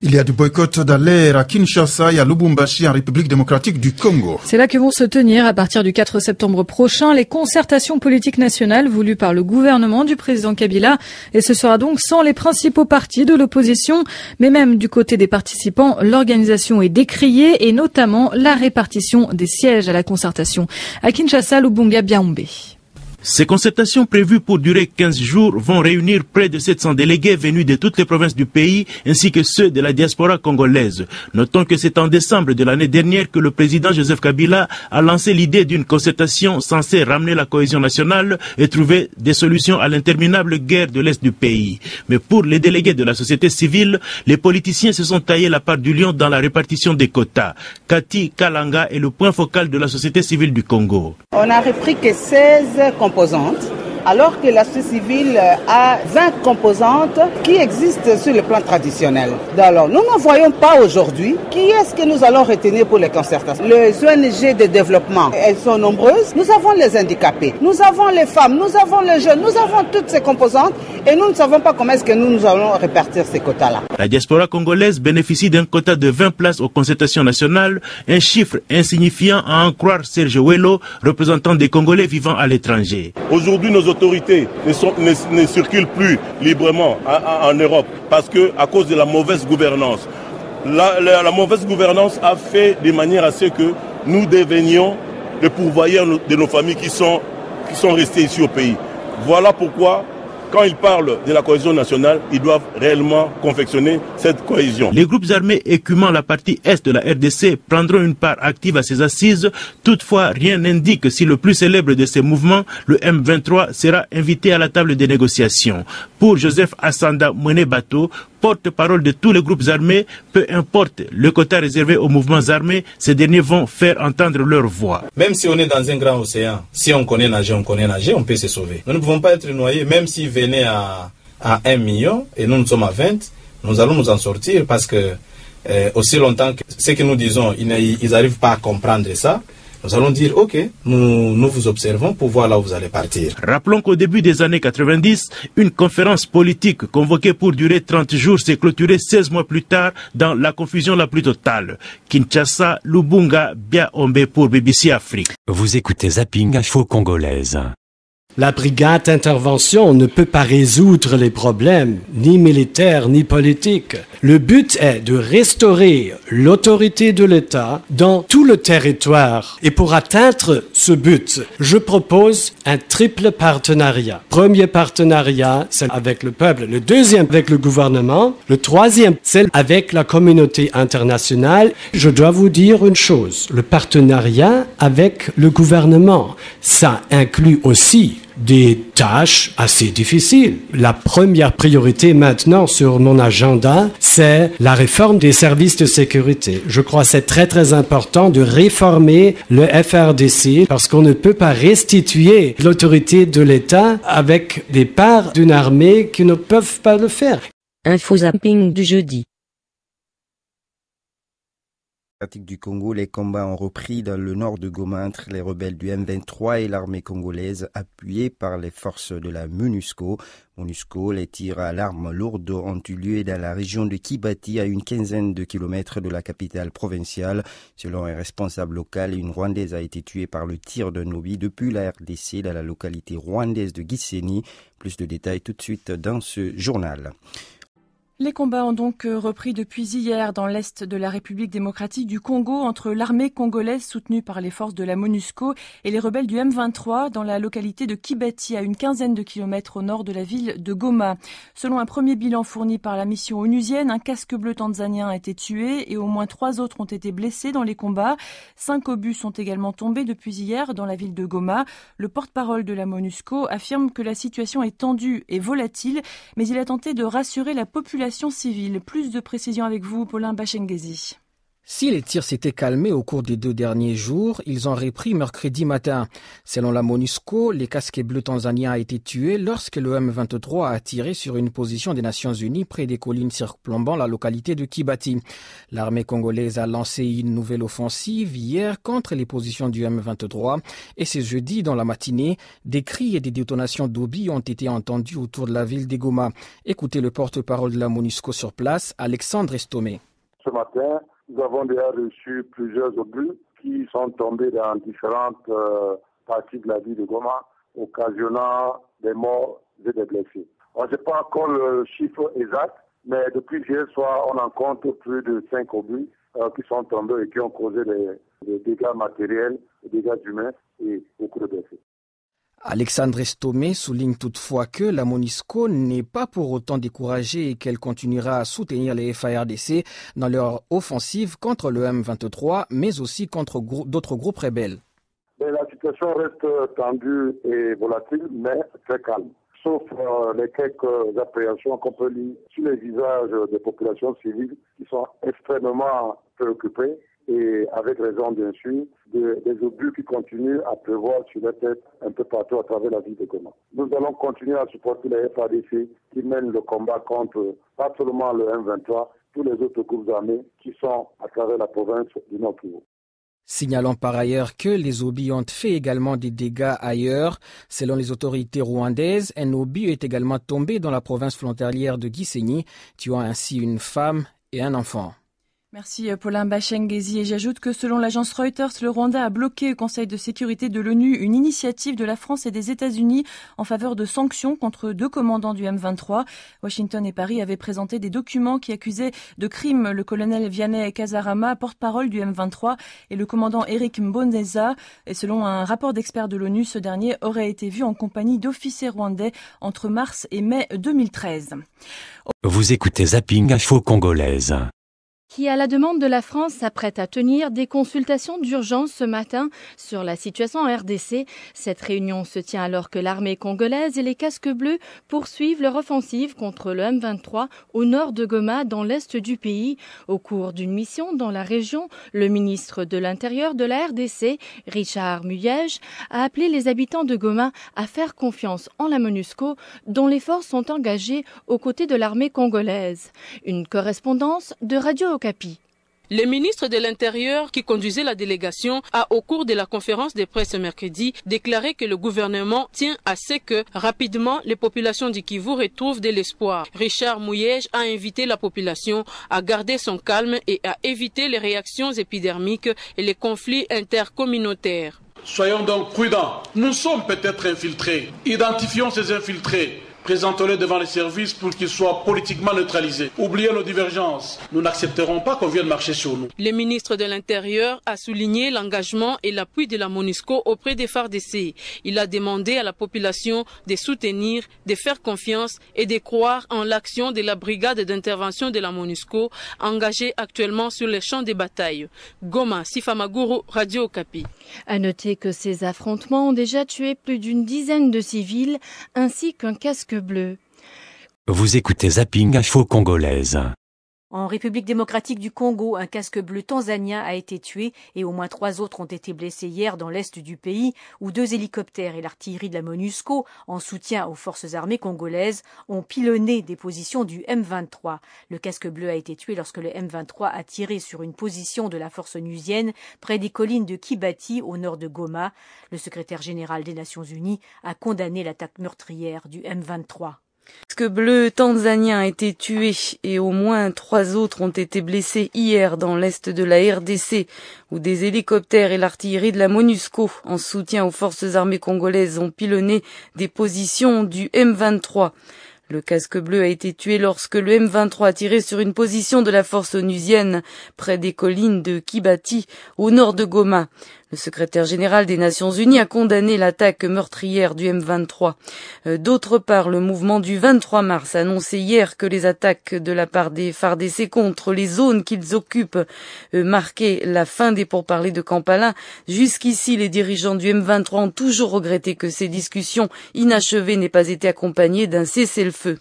Il y a du boycott dans l'air à Kinshasa et à Lubumbashi en République démocratique du Congo. C'est là que vont se tenir à partir du 4 septembre prochain les concertations politiques nationales voulues par le gouvernement du président Kabila. Et ce sera donc sans les principaux partis de l'opposition. Mais même du côté des participants, l'organisation est décriée et notamment la répartition des sièges à la concertation. À Kinshasa, Lubunga Biaoumbe. Ces concertations prévues pour durer 15 jours vont réunir près de 700 délégués venus de toutes les provinces du pays ainsi que ceux de la diaspora congolaise. Notons que c'est en décembre de l'année dernière que le président Joseph Kabila a lancé l'idée d'une concertation censée ramener la cohésion nationale et trouver des solutions à l'interminable guerre de l'Est du pays. Mais pour les délégués de la société civile, les politiciens se sont taillés la part du lion dans la répartition des quotas. Cathy Kalanga est le point focal de la société civile du Congo. On a repris que 16 composantes, alors que la société civile a 20 composantes qui existent sur le plan traditionnel. Alors, nous ne voyons pas aujourd'hui qui est-ce que nous allons retenir pour les concertations. Les ONG de développement, elles sont nombreuses. Nous avons les handicapés, nous avons les femmes, nous avons les jeunes, nous avons toutes ces composantes et nous ne savons pas comment est-ce que nous allons répartir ces quotas-là. La diaspora congolaise bénéficie d'un quota de 20 places aux concertations nationales, un chiffre insignifiant à en croire Serge Wello, représentant des Congolais vivant à l'étranger. Aujourd'hui, nos autorités ne circulent plus librement en Europe parce que à cause de la mauvaise gouvernance. La mauvaise gouvernance a fait de manière à ce que nous devenions les pourvoyeurs de nos familles qui sont restées ici au pays. Voilà pourquoi quand ils parlent de la cohésion nationale, ils doivent réellement confectionner cette cohésion. Les groupes armés écumant la partie est de la RDC prendront une part active à ces assises. Toutefois, rien n'indique si le plus célèbre de ces mouvements, le M23, sera invité à la table des négociations. Pour Joseph Assanda Mwenebato, porte-parole de tous les groupes armés, peu importe le quota réservé aux mouvements armés, ces derniers vont faire entendre leur voix. Même si on est dans un grand océan, si on connaît nager, on peut se sauver. Nous ne pouvons pas être noyés, même s'ils venaient à 1 million et nous sommes à 20, nous allons nous en sortir parce que aussi longtemps que ce que nous disons, ils n'arrivent pas à comprendre ça. Nous allons dire, ok, nous vous observons pour voir là où vous allez partir. Rappelons qu'au début des années 90, une conférence politique convoquée pour durer 30 jours s'est clôturée 16 mois plus tard dans la confusion la plus totale. Kinshasa, Lubunga, Biaombe pour BBC Afrique. Vous écoutez Zapping Info Congolaise. La brigade d'intervention ne peut pas résoudre les problèmes, ni militaires, ni politiques. Le but est de restaurer l'autorité de l'État dans tout le territoire. Et pour atteindre ce but, je propose un triple partenariat. Premier partenariat, c'est avec le peuple. Le deuxième, avec le gouvernement. Le troisième, c'est avec la communauté internationale. Je dois vous dire une chose. Le partenariat avec le gouvernement, ça inclut aussi des tâches assez difficiles. La première priorité maintenant sur mon agenda, c'est la réforme des services de sécurité. Je crois que c'est très très important de réformer le FRDC parce qu'on ne peut pas restituer l'autorité de l'État avec des parts d'une armée qui ne peuvent pas le faire. Info zapping du jeudi. Du Congo, les combats ont repris dans le nord de Goma entre les rebelles du M23 et l'armée congolaise appuyée par les forces de la MONUSCO. Les tirs à l'arme lourde ont eu lieu dans la région de Kibati à une quinzaine de kilomètres de la capitale provinciale. Selon un responsable local, une Rwandaise a été tuée par le tir d'un obus depuis la RDC dans la localité rwandaise de Gisenyi. Plus de détails tout de suite dans ce journal. Les combats ont donc repris depuis hier dans l'est de la République démocratique du Congo entre l'armée congolaise soutenue par les forces de la MONUSCO et les rebelles du M23 dans la localité de Kibati à une quinzaine de kilomètres au nord de la ville de Goma. Selon un premier bilan fourni par la mission onusienne, un casque bleu tanzanien a été tué et au moins 3 autres ont été blessés dans les combats. 5 obus sont également tombés depuis hier dans la ville de Goma. Le porte-parole de la MONUSCO affirme que la situation est tendue et volatile, mais il a tenté de rassurer la population civile. Plus de précisions avec vous, Paulin Bachengezi. Si les tirs s'étaient calmés au cours des 2 derniers jours, ils ont repris mercredi matin. Selon la MONUSCO, les casques bleus tanzaniens a été tué lorsque le M23 a tiré sur une position des Nations Unies près des collines surplombant la localité de Kibati. L'armée congolaise a lancé une nouvelle offensive hier contre les positions du M23 et ce jeudi dans la matinée, des cris et des détonations d'obus ont été entendus autour de la ville de Goma. Écoutez le porte-parole de la MONUSCO sur place, Alexandre Estomé. Ce matin, nous avons déjà reçu plusieurs obus qui sont tombés dans différentes parties de la ville de Goma, occasionnant des morts et des blessés. On ne sait pas encore le chiffre exact, mais depuis hier soir, on en compte plus de 5 obus qui sont tombés et qui ont causé des dégâts matériels, des dégâts humains et beaucoup de blessés. Alexandre Estomé souligne toutefois que la MONUSCO n'est pas pour autant découragée et qu'elle continuera à soutenir les FARDC dans leur offensive contre le M23, mais aussi contre d'autres groupes rebelles. La situation reste tendue et volatile, mais très calme. Sauf les quelques appréhensions qu'on peut lire sur les visages des populations civiles qui sont extrêmement préoccupées et avec raison bien sûr, des obus qui continuent à pleuvoir sur la tête un peu partout à travers la ville de Goma. Nous allons continuer à supporter les FARDC qui mènent le combat contre pas seulement le M23, tous les autres groupes armés qui sont à travers la province du Nord-Kivu. Signalant par ailleurs que les obus ont fait également des dégâts ailleurs. Selon les autorités rwandaises, un obus est également tombé dans la province frontalière de Gisenyi, tuant ainsi une femme et un enfant. Merci Paulin Bachengezi, et j'ajoute que selon l'agence Reuters, le Rwanda a bloqué au Conseil de sécurité de l'ONU une initiative de la France et des États-Unis en faveur de sanctions contre 2 commandants du M23. Washington et Paris avaient présenté des documents qui accusaient de crimes le colonel Vianney Kazarama, porte-parole du M23, et le commandant Eric Mboneza. Et selon un rapport d'experts de l'ONU, ce dernier aurait été vu en compagnie d'officiers rwandais entre mars et mai 2013. Vous écoutez Zapping Info Congolaise. Qui, à la demande de la France, s'apprête à tenir des consultations d'urgence ce matin sur la situation en RDC. Cette réunion se tient alors que l'armée congolaise et les casques bleus poursuivent leur offensive contre le M23 au nord de Goma, dans l'est du pays. Au cours d'une mission dans la région, le ministre de l'Intérieur de la RDC, Richard Muyej, a appelé les habitants de Goma à faire confiance en la MONUSCO, dont les forces sont engagées aux côtés de l'armée congolaise. Une correspondance de Radio Okapi. Le ministre de l'Intérieur qui conduisait la délégation a, au cours de la conférence de presse mercredi, déclaré que le gouvernement tient à ce que, rapidement, les populations du Kivu retrouvent de l'espoir. Richard Muyej a invité la population à garder son calme et à éviter les réactions épidermiques et les conflits intercommunautaires. Soyons donc prudents. Nous sommes peut-être infiltrés. Identifions ces infiltrés. Présentons-les devant les services pour qu'ils soient politiquement neutralisés. Oubliez nos divergences. Nous n'accepterons pas qu'on vienne marcher sur nous. Le ministre de l'Intérieur a souligné l'engagement et l'appui de la MONUSCO auprès des FARDC. Il a demandé à la population de soutenir, de faire confiance et de croire en l'action de la brigade d'intervention de la MONUSCO engagée actuellement sur les champs de bataille. Goma, Sifamaguru, Radio Okapi. À noter que ces affrontements ont déjà tué plus d'une dizaine de civils ainsi qu'un casque bleu. Vous écoutez Zapping Info Congolaise. En République démocratique du Congo, un casque bleu tanzanien a été tué et au moins 3 autres ont été blessés hier dans l'est du pays, où 2 hélicoptères et l'artillerie de la MONUSCO, en soutien aux forces armées congolaises, ont pilonné des positions du M23. Le casque bleu a été tué lorsque le M23 a tiré sur une position de la force onusienne près des collines de Kibati, au nord de Goma. Le secrétaire général des Nations Unies a condamné l'attaque meurtrière du M23. Le casque bleu tanzanien a été tué et au moins 3 autres ont été blessés hier dans l'est de la RDC, où des hélicoptères et l'artillerie de la MONUSCO, en soutien aux forces armées congolaises, ont pilonné des positions du M23. Le casque bleu a été tué lorsque le M23 a tiré sur une position de la force onusienne près des collines de Kibati, au nord de Goma. Le secrétaire général des Nations Unies a condamné l'attaque meurtrière du M23. D'autre part, le mouvement du 23 mars a annoncé hier que les attaques de la part des FARDC contre les zones qu'ils occupent marquaient la fin des pourparlers de Kampala. Jusqu'ici, les dirigeants du M23 ont toujours regretté que ces discussions inachevées n'aient pas été accompagnées d'un cessez-le-feu.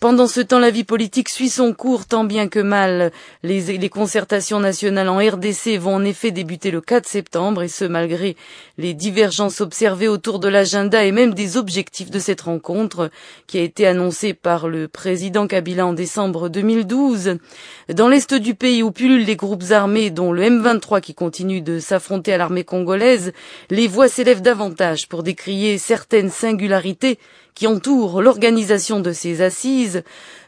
Pendant ce temps, la vie politique suit son cours tant bien que mal. Les concertations nationales en RDC vont en effet débuter le 4 septembre, et ce malgré les divergences observées autour de l'agenda et même des objectifs de cette rencontre qui a été annoncée par le président Kabila en décembre 2012. Dans l'est du pays où pullulent les groupes armés dont le M23 qui continue de s'affronter à l'armée congolaise, les voix s'élèvent davantage pour décrier certaines singularités qui entourent l'organisation de ces assises.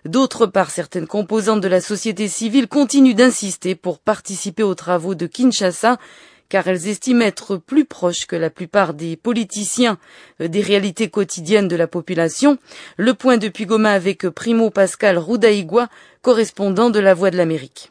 D'autre part, certaines composantes de la société civile continuent d'insister pour participer aux travaux de Kinshasa, car elles estiment être plus proches que la plupart des politiciens des réalités quotidiennes de la population. Le point depuis Goma avec Primo Pascal Roudaïgua, correspondant de La Voix de l'Amérique.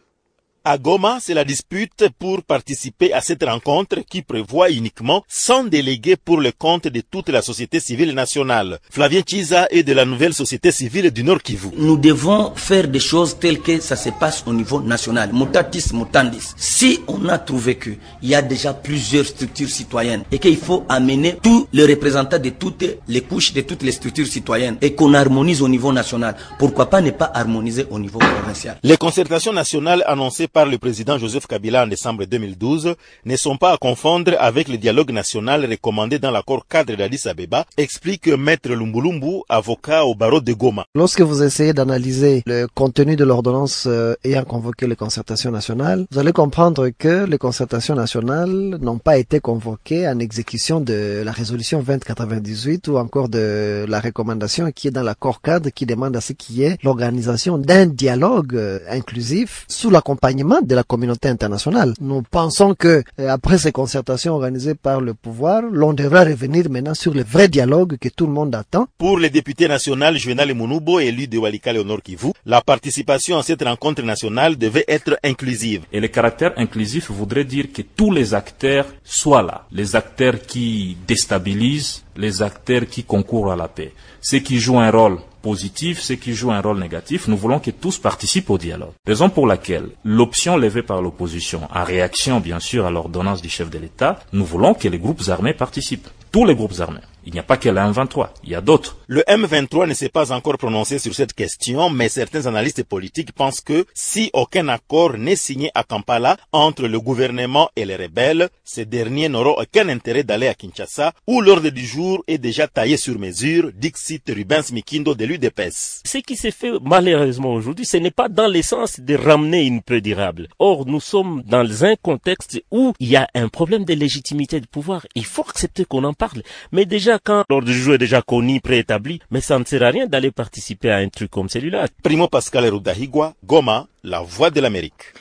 À Goma, c'est la dispute pour participer à cette rencontre qui prévoit uniquement 100 délégués pour le compte de toute la société civile nationale. Flavien Chiza est de la nouvelle société civile du Nord Kivu. Nous devons faire des choses telles que ça se passe au niveau national. Mutatis mutandis. Si on a trouvé qu'il y a déjà plusieurs structures citoyennes et qu'il faut amener tous les représentants de toutes les couches de toutes les structures citoyennes et qu'on harmonise au niveau national, pourquoi pas ne pas harmoniser au niveau provincial? Les concertations nationales annoncées par le président Joseph Kabila en décembre 2012 ne sont pas à confondre avec le dialogue national recommandé dans l'accord cadre d'Addis Abeba, explique Maître Lumbulumbu, avocat au barreau de Goma. Lorsque vous essayez d'analyser le contenu de l'ordonnance ayant convoqué les concertations nationales, vous allez comprendre que les concertations nationales n'ont pas été convoquées en exécution de la résolution 2098 ou encore de la recommandation qui est dans l'accord cadre qui demande à ce qu'il y ait l'organisation d'un dialogue inclusif sous l'accompagnement l'accompagnement de la communauté internationale. Nous pensons que après ces concertations organisées par le pouvoir, l'on devra revenir maintenant sur le vrai dialogue que tout le monde attend. Pour le député national Juvenal Mounoubo, élu de Walikale au Nord Kivu, la participation à cette rencontre nationale devait être inclusive. Et le caractère inclusif voudrait dire que tous les acteurs soient là. Les acteurs qui déstabilisent, les acteurs qui concourent à la paix. Ceux qui jouent un rôle positif, ceux qui jouent un rôle négatif, nous voulons que tous participent au dialogue. Raison pour laquelle l'option levée par l'opposition, en réaction bien sûr à l'ordonnance du chef de l'État, nous voulons que les groupes armés participent. Tous les groupes armés. Il n'y a pas que le M23, il y a d'autres. Le M23 ne s'est pas encore prononcé sur cette question, mais certains analystes politiques pensent que si aucun accord n'est signé à Kampala entre le gouvernement et les rebelles, ces derniers n'auront aucun intérêt d'aller à Kinshasa, où l'ordre du jour est déjà taillé sur mesure, dixit Rubens Mikindo de l'UDPS. Ce qui s'est fait malheureusement aujourd'hui, ce n'est pas dans le sens de ramener une paix durable. Or, nous sommes dans un contexte où il y a un problème de légitimité du pouvoir. Il faut accepter qu'on en parle. Mais déjà, quand l'ordre du jour est déjà connu, préétabli, mais ça ne sert à rien d'aller participer à un truc comme celui-là. Primo Pascal Rudahigwa, Goma, la voix de l'Amérique.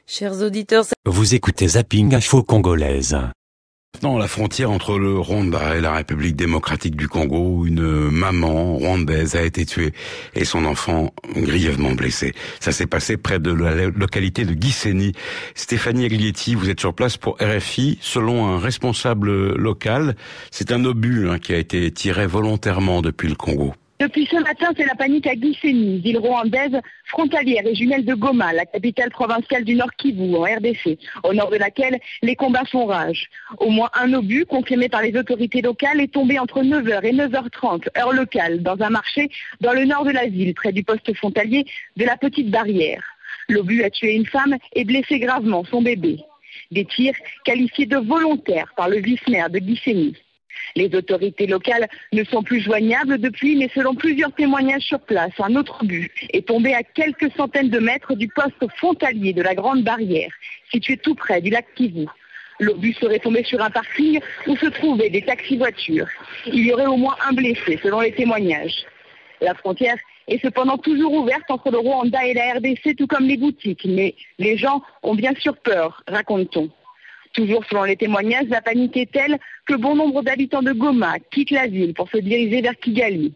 Chers auditeurs, vous écoutez Zapping Info Congolaise. Dans la frontière entre le Rwanda et la République démocratique du Congo, une maman rwandaise a été tuée et son enfant grièvement blessé. Ça s'est passé près de la localité de Gisenyi. Stéphanie Aglietti, vous êtes sur place pour RFI. Selon un responsable local, c'est un obus qui a été tiré volontairement depuis le Congo. Depuis ce matin, c'est la panique à Gisenyi, ville rwandaise frontalière et jumelle de Goma, la capitale provinciale du Nord Kivu, en RDC, au nord de laquelle les combats font rage. Au moins un obus, confirmé par les autorités locales, est tombé entre 9h et 9h30, heure locale, dans un marché dans le nord de la ville, près du poste frontalier de la Petite Barrière. L'obus a tué une femme et blessé gravement son bébé. Des tirs qualifiés de volontaires par le vice-maire de Gisenyi. Les autorités locales ne sont plus joignables depuis, mais selon plusieurs témoignages sur place, un autre obus est tombé à quelques centaines de mètres du poste frontalier de la Grande Barrière, situé tout près du lac Kivu. L'obus serait tombé sur un parking où se trouvaient des taxis-voitures. Il y aurait au moins un blessé, selon les témoignages. La frontière est cependant toujours ouverte entre le Rwanda et la RDC, tout comme les boutiques, mais les gens ont bien sûr peur, raconte-t-on. Toujours selon les témoignages, la panique est telle que bon nombre d'habitants de Goma quittent la ville pour se diriger vers Kigali.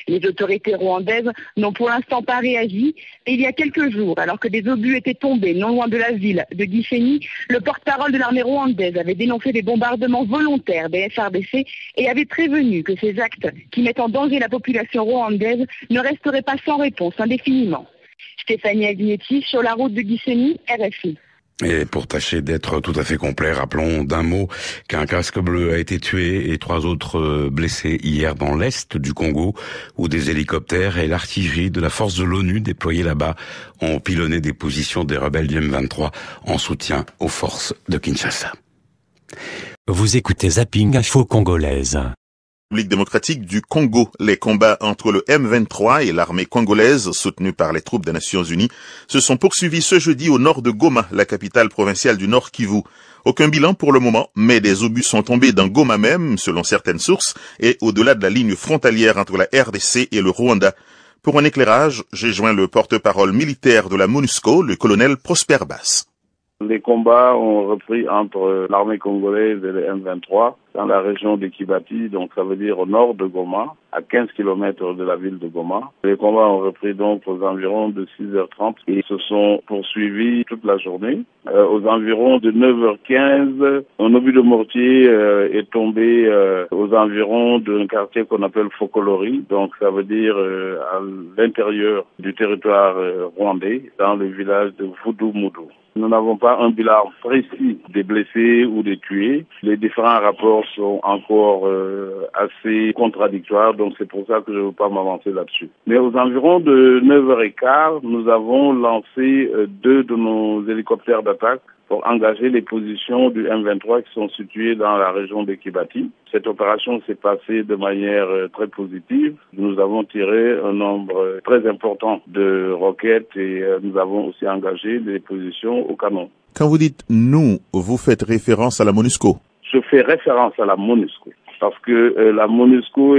Les autorités rwandaises n'ont pour l'instant pas réagi et il y a quelques jours, alors que des obus étaient tombés non loin de la ville de Gisenyi, le porte-parole de l'armée rwandaise avait dénoncé des bombardements volontaires des FARDC et avait prévenu que ces actes qui mettent en danger la population rwandaise ne resteraient pas sans réponse indéfiniment. Stéphanie Aglietti, sur la route de Gisenyi, RFI. Et pour tâcher d'être tout à fait complet, rappelons d'un mot qu'un casque bleu a été tué et 3 autres blessés hier dans l'est du Congo, où des hélicoptères et l'artillerie de la force de l'ONU déployée là-bas ont pilonné des positions des rebelles du M23 en soutien aux forces de Kinshasa. Vous écoutez Zapping Info Congolaise. République démocratique du Congo. Les combats entre le M23 et l'armée congolaise, soutenue par les troupes des Nations Unies, se sont poursuivis ce jeudi au nord de Goma, la capitale provinciale du Nord Kivu. Aucun bilan pour le moment, mais des obus sont tombés dans Goma même, selon certaines sources, et au-delà de la ligne frontalière entre la RDC et le Rwanda. Pour un éclairage, j'ai joint le porte-parole militaire de la MONUSCO, le colonel Prosper Bass. Les combats ont repris entre l'armée congolaise et le M23 dans la région de Kibati, donc ça veut dire au nord de Goma, à 15 km de la ville de Goma. Les combats ont repris donc aux environs de 6h30 et se sont poursuivis toute la journée. Aux environs de 9h15, un obus de mortier est tombé aux environs d'un quartier qu'on appelle Fokolori, donc ça veut dire à l'intérieur du territoire rwandais, dans le village de Vudumudu. Nous n'avons pas un bilan précis des blessés ou des tués. Les différents rapports sont encore assez contradictoires, donc c'est pour ça que je ne veux pas m'avancer là-dessus. Mais aux environs de 9h15, nous avons lancé 2 de nos hélicoptères d'attaque pour engager les positions du M23 qui sont situées dans la région de Kibati. Cette opération s'est passée de manière très positive. Nous avons tiré un nombre très important de roquettes et nous avons aussi engagé les positions au canon. Quand vous dites « nous », vous faites référence à la MONUSCO? Je fais référence à la MONUSCO. parce que la MONUSCO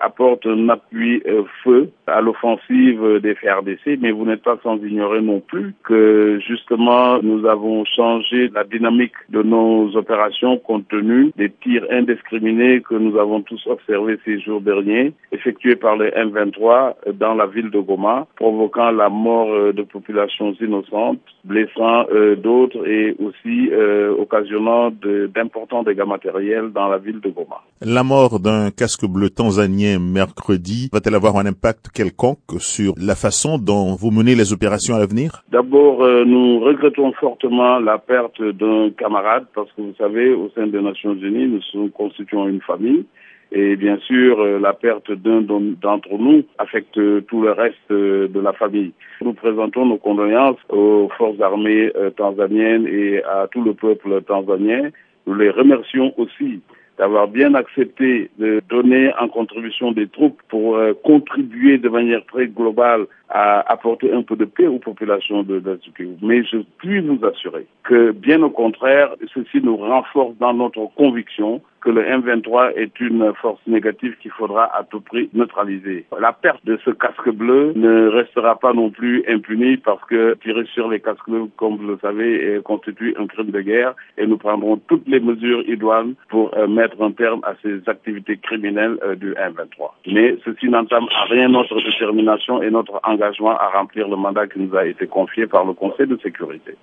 apporte un appui feu à l'offensive des FARDC, mais vous n'êtes pas sans ignorer non plus que justement nous avons changé la dynamique de nos opérations compte tenu des tirs indiscriminés que nous avons tous observés ces jours derniers, effectués par les M23 dans la ville de Goma, provoquant la mort de populations innocentes, blessant d'autres et aussi occasionnant d'importants dégâts matériels dans la ville de Goma. La mort d'un casque bleu tanzanien mercredi va-t-elle avoir un impact quelconque sur la façon dont vous menez les opérations à l'avenir? D'abord, nous regrettons fortement la perte d'un camarade parce que vous savez, au sein des Nations Unies, nous constituons une famille. Et bien sûr, la perte d'un d'entre nous affecte tout le reste de la famille. Nous présentons nos condoléances aux forces armées tanzaniennes et à tout le peuple tanzanien. Nous les remercions aussi d'avoir bien accepté de donner en contribution des troupes pour contribuer de manière très globale à apporter un peu de paix aux populations de ce pays. Mais je puis vous assurer que, bien au contraire, ceci nous renforce dans notre conviction que le M23 est une force négative qu'il faudra à tout prix neutraliser. La perte de ce casque bleu ne restera pas non plus impunie parce que tirer sur les casques bleus, comme vous le savez, constitue un crime de guerre et nous prendrons toutes les mesures idoines pour mettre un terme à ces activités criminelles du M23. Mais ceci n'entame à rien notre détermination et notre engagement à remplir le mandat qui nous a été confié par le Conseil de sécurité.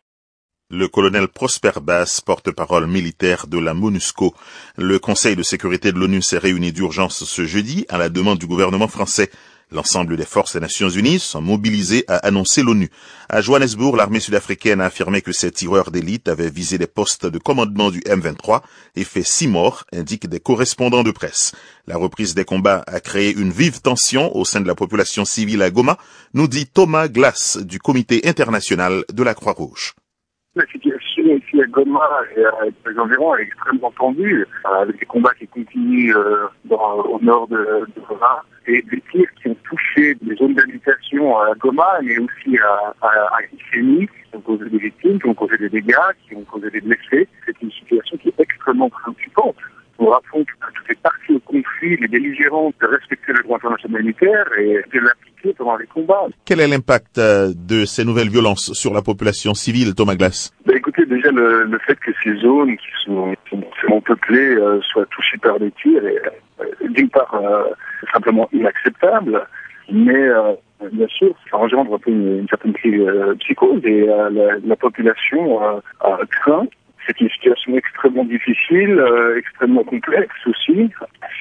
Le colonel Prosper Bass, porte-parole militaire de la MONUSCO. Le Conseil de sécurité de l'ONU s'est réuni d'urgence ce jeudi à la demande du gouvernement français. L'ensemble des forces des Nations Unies sont mobilisées à annoncer l'ONU. À Johannesburg, l'armée sud-africaine a affirmé que ces tireurs d'élite avaient visé les postes de commandement du M23 et fait 6 morts, indiquent des correspondants de presse. La reprise des combats a créé une vive tension au sein de la population civile à Goma, nous dit Thomas Glass du Comité international de la Croix-Rouge. La situation ici à Goma et avec les environs est extrêmement tendue, avec des combats qui continuent au nord de Goma et des tirs qui ont touché des zones d'habitation à Goma, mais aussi à Isénie, qui ont causé des victimes, qui ont causé des dégâts, qui ont causé des blessés. C'est une situation qui est extrêmement préoccupante. On rappelle que tout est parti au conflit, les belligérants de respecter le droit international humanitaire et de l'appliquer pendant les combats. Quel est l'impact de ces nouvelles violences sur la population civile, Thomas Glass? Écoutez, déjà le fait que ces zones qui sont peuplées soient touchées par des tirs est d'une part simplement inacceptable, mais bien sûr, ça engendre un peu une certaine psychose et la population craint. C'est une situation extrêmement difficile, extrêmement complexe aussi.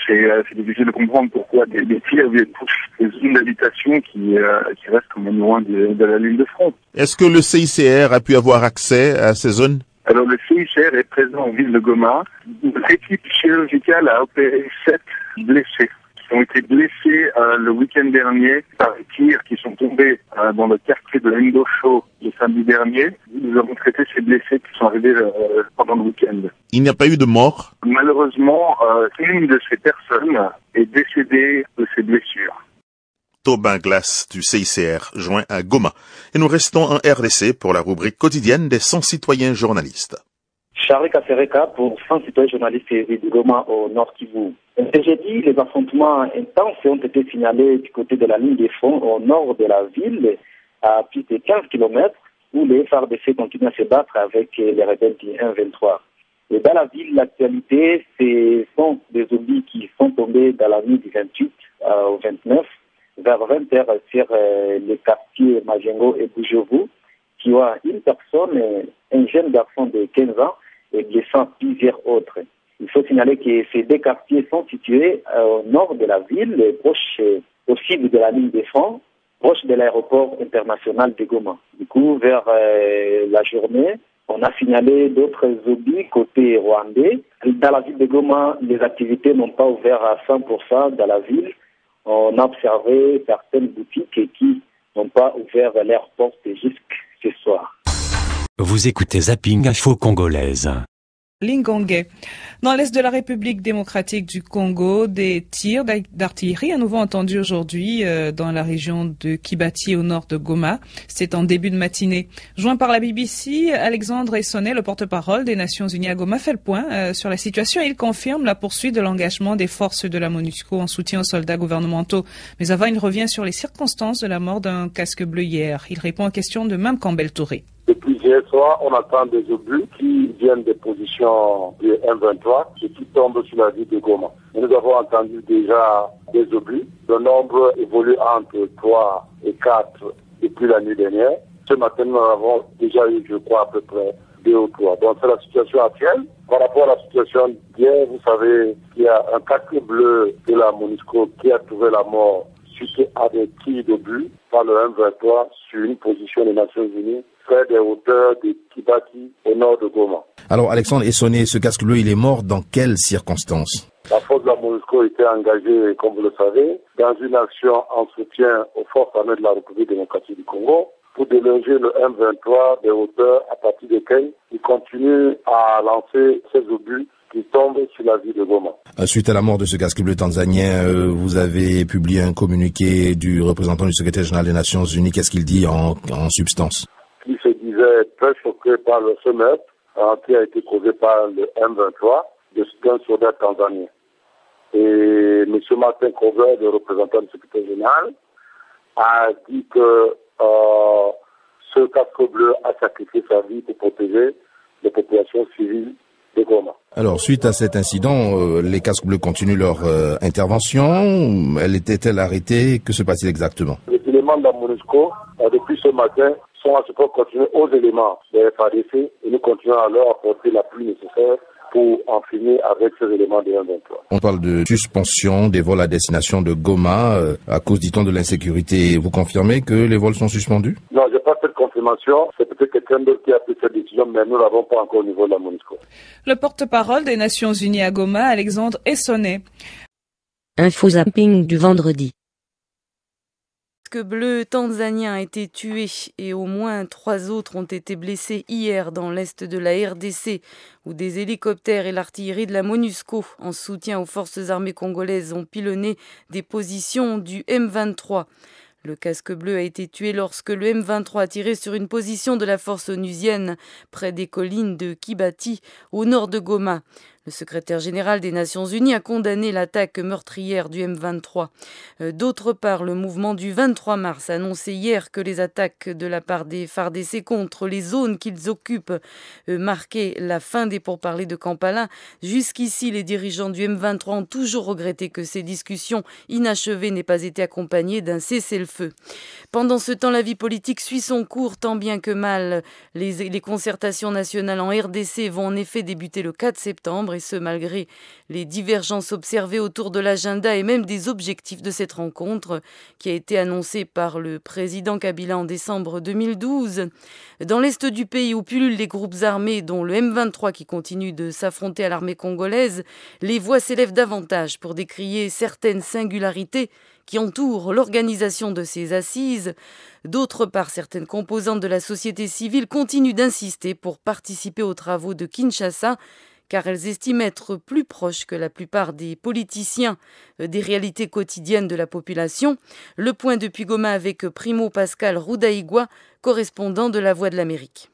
C'est difficile de comprendre pourquoi des tirs viennent toucher des zones d'habitation qui restent quand même loin de la ligne de front. Est-ce que le CICR a pu avoir accès à ces zones? Alors le CICR est présent en ville de Goma. Notre équipe chirurgicale a opéré 7 blessés. Ont été blessés le week-end dernier par des tirs qui sont tombés dans le quartier de Ndosho le samedi dernier. Nous avons traité ces blessés qui sont arrivés pendant le week-end. Il n'y a pas eu de mort? Malheureusement, une de ces personnes est décédée de ses blessures. Thomas Glass du CICR, joint à Goma. Et nous restons en RDC pour la rubrique quotidienne des 100 citoyens journalistes. Charles Kasereka pour 100 citoyens journalistes de Goma au Nord Kivu. Ce jeudi, les affrontements intenses ont été signalés du côté de la ligne des fronts au nord de la ville, à plus de 15 km, où les FARDC continuent à se battre avec les rebelles du M23. Et dans la ville, l'actualité, ce sont des zombies qui sont tombés dans la nuit du 28 au 29, vers 20h sur les quartiers Majengo et Bujovu, qui ont une personne, un jeune garçon de 15 ans, et blessant plusieurs autres. Il faut signaler que ces deux quartiers sont situés au nord de la ville, proche au sud de la ligne des fronts, proche de l'aéroport international de Goma. Du coup, vers la journée, on a signalé d'autres zombies côté rwandais. Dans la ville de Goma, les activités n'ont pas ouvert à 100% dans la ville. On a observé certaines boutiques qui n'ont pas ouvert leurs portes jusqu'à ce soir. Vous écoutez Zapping Info Congolaise. Lingongé. Dans l'est de la République démocratique du Congo, des tirs d'artillerie à nouveau entendus aujourd'hui dans la région de Kibati au nord de Goma. C'est en début de matinée. Joint par la BBC, Alexandre Essonnet, le porte-parole des Nations Unies à Goma, fait le point sur la situation et il confirme la poursuite de l'engagement des forces de la MONUSCO en soutien aux soldats gouvernementaux. Mais avant, il revient sur les circonstances de la mort d'un casque bleu hier. Il répond aux questions de Mme Campbell Touré. Depuis hier soir, on attend des obus qui viennent des positions du M23 et qui tombent sur la ville de Goma. Et nous avons entendu déjà des obus. Le nombre évolue entre 3 et 4 depuis la nuit dernière. Ce matin, nous avons déjà eu, je crois, à peu près 2 ou 3. Donc c'est la situation actuelle. Par rapport à la situation d'hier, vous savez qu'il y a un casque bleu de la MONUSCO qui a trouvé la mort suite à des tirs d'obus par le M23 sur une position des Nations Unies près des hauteurs de Kibati au nord de Goma. Alors Alexandre Essonnet, ce casque bleu, il est mort dans quelles circonstances? La force de la MONUSCO était engagée, comme vous le savez, dans une action en soutien aux forces armées de la République démocratique du Congo pour déloger le M23 des hauteurs à partir desquelles il continue à lancer ses obus qui tombent sur la ville de Goma. Suite à la mort de ce casque bleu tanzanien, vous avez publié un communiqué du représentant du secrétaire général des Nations Unies. Qu'est-ce qu'il dit en substance? Il se disait très choqué par ce meurtre qui a été causé par le M23 d'un soldat tanzanien. Et M. Martin Kover, le représentant du secrétaire général, a dit que ce casque bleu a sacrifié sa vie pour protéger les populations civiles de Goma. Alors, suite à cet incident, les casques bleus continuent leur intervention. Elle était-elle arrêtée? Que se passe-t-il exactement? Les éléments de la MONUSCO, depuis ce matin, sont à ce point continuer aux éléments des FARDC et nous continuons à leur apporter l'appui nécessaire pour en finir avec ces éléments de M23. On parle de suspension des vols à destination de Goma à cause, dit-on, de l'insécurité. Vous confirmez que les vols sont suspendus? Non, je n'ai pas cette confirmation. C'est peut-être quelqu'un d'autre qui a pris cette décision, mais nous ne l'avons pas encore au niveau de la MONUSCO. Le porte-parole des Nations Unies à Goma, Alexandre Essonnet. Info zapping du vendredi. Le casque bleu tanzanien a été tué et au moins 3 autres ont été blessés hier dans l'est de la RDC où des hélicoptères et l'artillerie de la MONUSCO en soutien aux forces armées congolaises ont pilonné des positions du M23. Le casque bleu a été tué lorsque le M23 a tiré sur une position de la force onusienne près des collines de Kibati au nord de Goma. Le secrétaire général des Nations Unies a condamné l'attaque meurtrière du M23. D'autre part, le mouvement du 23 mars a annoncé hier que les attaques de la part des FARDC contre les zones qu'ils occupent marquaient la fin des pourparlers de Kampala. Jusqu'ici, les dirigeants du M23 ont toujours regretté que ces discussions inachevées n'aient pas été accompagnées d'un cessez-le-feu. Pendant ce temps, la vie politique suit son cours tant bien que mal. Les concertations nationales en RDC vont en effet débuter le 4 septembre. Et ce malgré les divergences observées autour de l'agenda et même des objectifs de cette rencontre qui a été annoncée par le président Kabila en décembre 2012. Dans l'est du pays où pullulent les groupes armés dont le M23 qui continue de s'affronter à l'armée congolaise, les voix s'élèvent davantage pour décrier certaines singularités qui entourent l'organisation de ces assises. D'autre part, certaines composantes de la société civile continuent d'insister pour participer aux travaux de Kinshasa car elles estiment être plus proches que la plupart des politiciens des réalités quotidiennes de la population. Le point depuis Goma avec Primo Pascal Roudaïgua, correspondant de La Voix de l'Amérique.